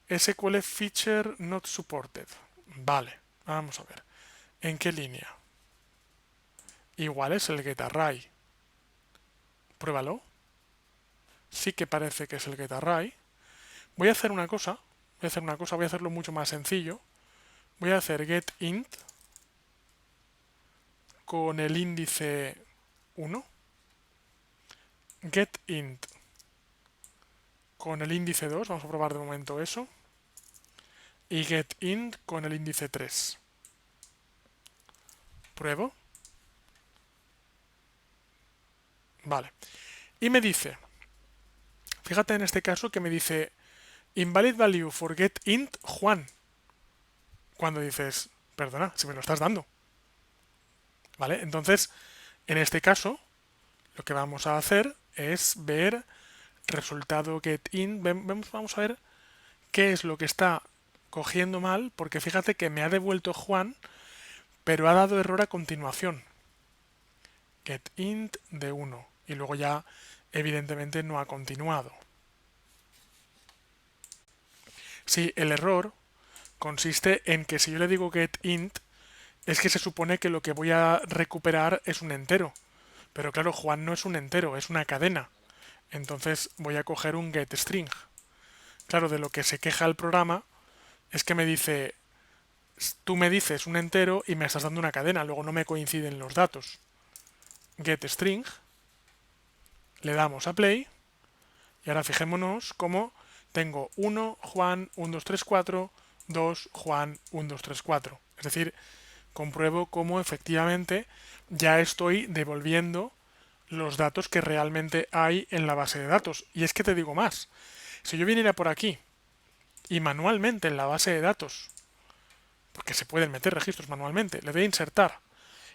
SQL feature not supported. Vale, vamos a ver. ¿En qué línea? Igual es el getArray. Pruébalo. Sí que parece que es el getArray. Voy a hacer una cosa. Voy a hacerlo mucho más sencillo. Voy a hacer getInt con el índice 1. GetInt con el índice 2. Vamos a probar de momento eso. Y getInt con el índice 3. Pruebo. Vale. Y me dice, fíjate en este caso que me dice invalid value for getInt Juan. Cuando dices, perdona, si me lo estás dando. ¿Vale? Entonces, en este caso, lo que vamos a hacer es ver resultado getInt. Vamos a ver qué es lo que está cogiendo mal, porque fíjate que me ha devuelto Juan, pero ha dado error a continuación. GetInt de 1. Y luego ya, evidentemente, no ha continuado. Sí, el error consiste en que si yo le digo getInt, es que se supone que lo que voy a recuperar es un entero. Pero claro, Juan no es un entero, es una cadena. Entonces voy a coger un getString. Claro, de lo que se queja el programa es que me dice, tú me dices un entero y me estás dando una cadena, luego no me coinciden los datos. GetString, le damos a play y ahora fijémonos cómo tengo 1 Juan 1, 2, 3, 4, 2 Juan 1, 2, 3, 4. Es decir, compruebo cómo efectivamente ya estoy devolviendo los datos que realmente hay en la base de datos. Y es que te digo más, si yo viniera por aquí y manualmente en la base de datos, porque se pueden meter registros manualmente, le doy a insertar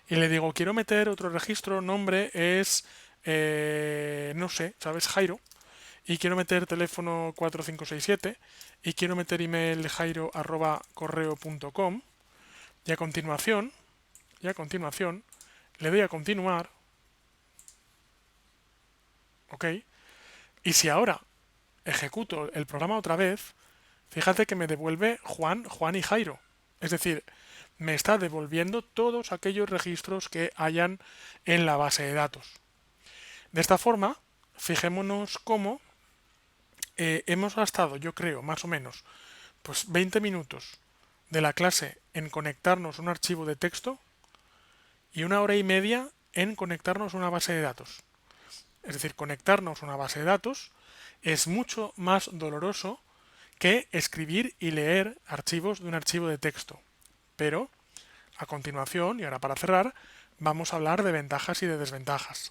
y le digo quiero meter otro registro, nombre es, no sé, ¿sabes? Jairo, y quiero meter teléfono 4567 y quiero meter email jairo@correo.com y a continuación le doy a continuar, ¿ok? Y si ahora ejecuto el programa otra vez, fíjate que me devuelve Juan, Juan y Jairo. Es decir, me está devolviendo todos aquellos registros que hayan en la base de datos. De esta forma, fijémonos cómo hemos gastado, yo creo, más o menos, pues 20 minutos de la clase en conectarnos a un archivo de texto y 1 hora y media en conectarnos a una base de datos. Es decir, conectarnos a una base de datos es mucho más doloroso que escribir y leer archivos de un archivo de texto. Pero, a continuación, y ahora para cerrar, vamos a hablar de ventajas y de desventajas.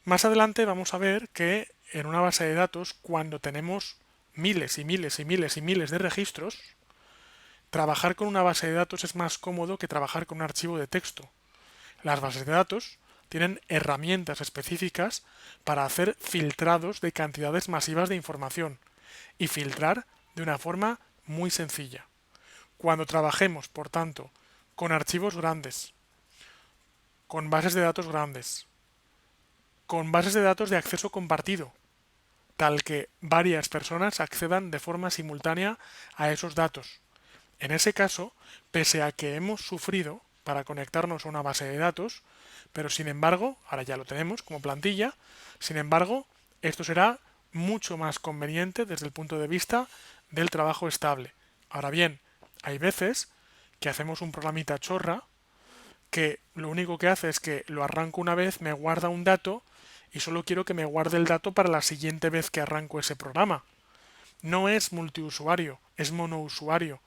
Más adelante vamos a ver que en una base de datos, cuando tenemos miles y miles y miles y miles de registros, trabajar con una base de datos es más cómodo que trabajar con un archivo de texto. Las bases de datos tienen herramientas específicas para hacer filtrados de cantidades masivas de información y filtrar de una forma muy sencilla. Cuando trabajemos, por tanto, con archivos grandes, con bases de datos grandes, con bases de datos de acceso compartido, tal que varias personas accedan de forma simultánea a esos datos. En ese caso, pese a que hemos sufrido para conectarnos a una base de datos, pero sin embargo, ahora ya lo tenemos como plantilla, sin embargo, esto será mucho más conveniente desde el punto de vista del trabajo estable. Ahora bien, hay veces que hacemos un programita chorra que lo único que hace es que lo arranco una vez, me guarda un dato y solo quiero que me guarde el dato para la siguiente vez que arranco ese programa. No es multiusuario, es monousuario.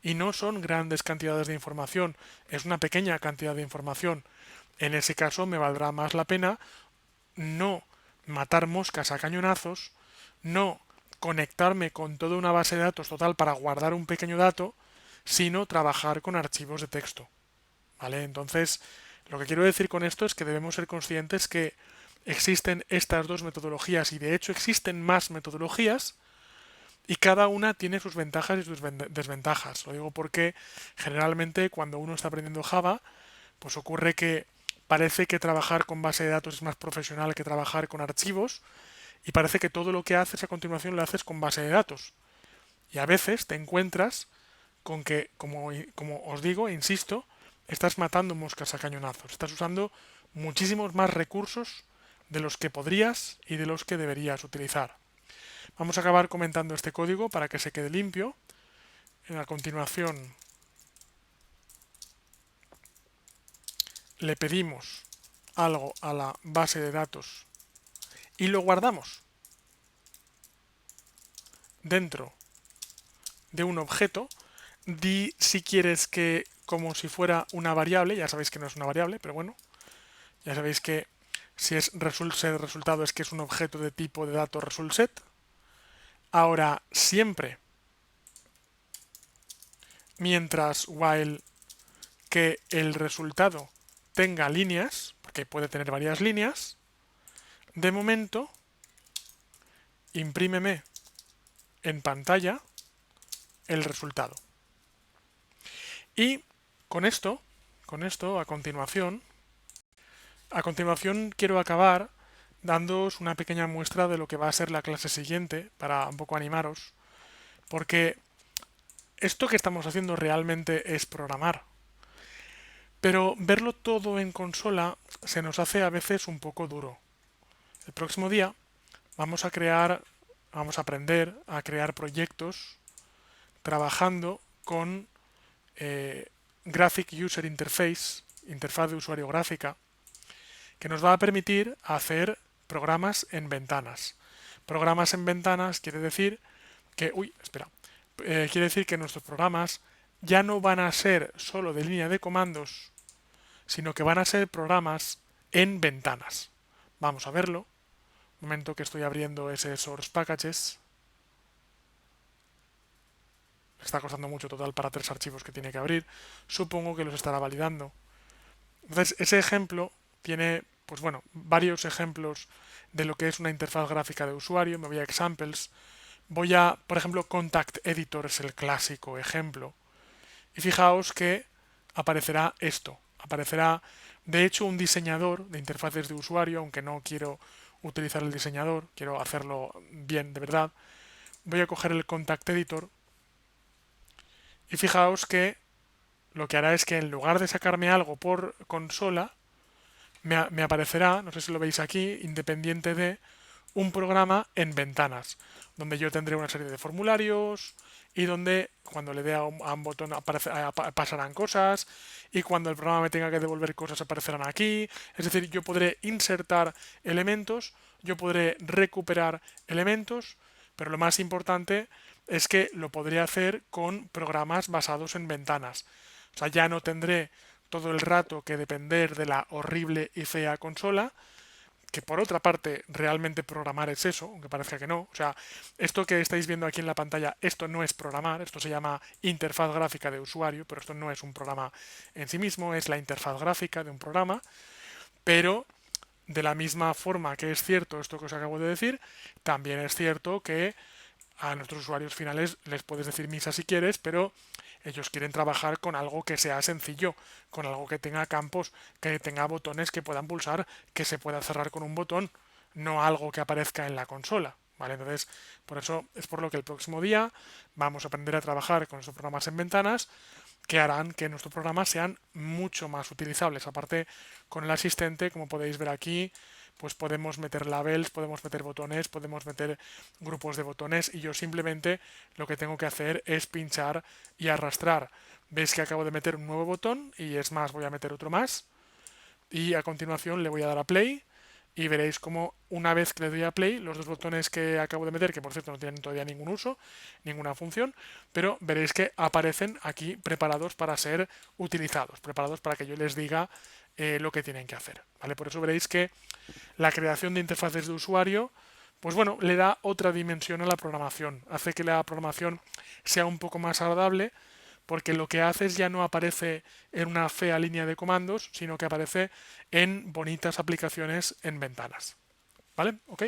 Y no son grandes cantidades de información, es una pequeña cantidad de información. En ese caso me valdrá más la pena no matar moscas a cañonazos, no conectarme con toda una base de datos total para guardar un pequeño dato, sino trabajar con archivos de texto. ¿Vale? Entonces, lo que quiero decir con esto es que debemos ser conscientes que existen estas dos metodologías y de hecho existen más metodologías y cada una tiene sus ventajas y sus desventajas. Lo digo porque generalmente cuando uno está aprendiendo Java, pues ocurre que parece que trabajar con base de datos es más profesional que trabajar con archivos y parece que todo lo que haces a continuación lo haces con base de datos. Y a veces te encuentras con que, como os digo, insisto, estás matando moscas a cañonazos. Estás usando muchísimos más recursos de los que podrías y de los que deberías utilizar. Vamos a acabar comentando este código para que se quede limpio. A continuación le pedimos algo a la base de datos y lo guardamos dentro de un objeto. Di si quieres que como si fuera una variable, ya sabéis que no es una variable, pero bueno, ya sabéis que si es set resultado es que es un objeto de tipo de datos resultSet. Ahora siempre, mientras while que el resultado tenga líneas, porque puede tener varias líneas, de momento imprímeme en pantalla el resultado. Y con esto, a continuación quiero acabar dándoos una pequeña muestra de lo que va a ser la clase siguiente para un poco animaros, porque esto que estamos haciendo realmente es programar. Pero verlo todo en consola se nos hace a veces un poco duro. El próximo día vamos a aprender a crear proyectos trabajando con eh, Graphic User Interface, interfaz de usuario gráfica, que nos va a permitir hacer programas en ventanas. Programas en ventanas quiere decir que, quiere decir que nuestros programas ya no van a ser solo de línea de comandos, sino que van a ser programas en ventanas. Vamos a verlo. Un momento que estoy abriendo ese source packages. Está costando mucho total para 3 archivos que tiene que abrir. Supongo que los estará validando. Entonces, ese ejemplo tiene, pues bueno, varios ejemplos de lo que es una interfaz gráfica de usuario. Me voy a examples. Por ejemplo, Contact Editor es el clásico ejemplo. Y fijaos que aparecerá esto. Aparecerá, de hecho, un diseñador de interfaces de usuario, aunque no quiero utilizar el diseñador, quiero hacerlo bien de verdad. Voy a coger el Contact Editor y fijaos que lo que hará es que en lugar de sacarme algo por consola, me aparecerá, no sé si lo veis aquí, independiente de un programa en ventanas, donde yo tendré una serie de formularios y donde cuando le dé a un botón pasarán cosas y cuando el programa me tenga que devolver cosas aparecerán aquí. Es decir, yo podré insertar elementos, yo podré recuperar elementos, pero lo más importante es que lo podré hacer con programas basados en ventanas. O sea, ya no tendré todo el rato que depender de la horrible y fea consola, que por otra parte realmente programar es eso, aunque parezca que no. O sea, esto que estáis viendo aquí en la pantalla, esto no es programar, esto se llama interfaz gráfica de usuario, pero esto no es un programa en sí mismo, es la interfaz gráfica de un programa, pero de la misma forma que es cierto esto que os acabo de decir, también es cierto que a nuestros usuarios finales les puedes decir misa si quieres, pero ellos quieren trabajar con algo que sea sencillo, con algo que tenga campos, que tenga botones que puedan pulsar, que se pueda cerrar con un botón, no algo que aparezca en la consola. ¿Vale? Entonces, por eso es por lo que el próximo día vamos a aprender a trabajar con estos programas en ventanas que harán que nuestros programas sean mucho más utilizables. Aparte, con el asistente, como podéis ver aquí, pues podemos meter labels, podemos meter botones, podemos meter grupos de botones y yo simplemente lo que tengo que hacer es pinchar y arrastrar. Veis que acabo de meter un nuevo botón y es más, voy a meter otro más y a continuación le voy a dar a play y veréis como una vez que le doy a play, los dos botones que acabo de meter, que por cierto no tienen todavía ningún uso, ninguna función, pero veréis que aparecen aquí preparados para ser utilizados, preparados para que yo les diga lo que tienen que hacer. ¿Vale? Por eso veréis que la creación de interfaces de usuario, pues bueno, le da otra dimensión a la programación, hace que la programación sea un poco más agradable, porque lo que haces ya no aparece en una fea línea de comandos, sino que aparece en bonitas aplicaciones en ventanas. ¿Vale? ¿Ok?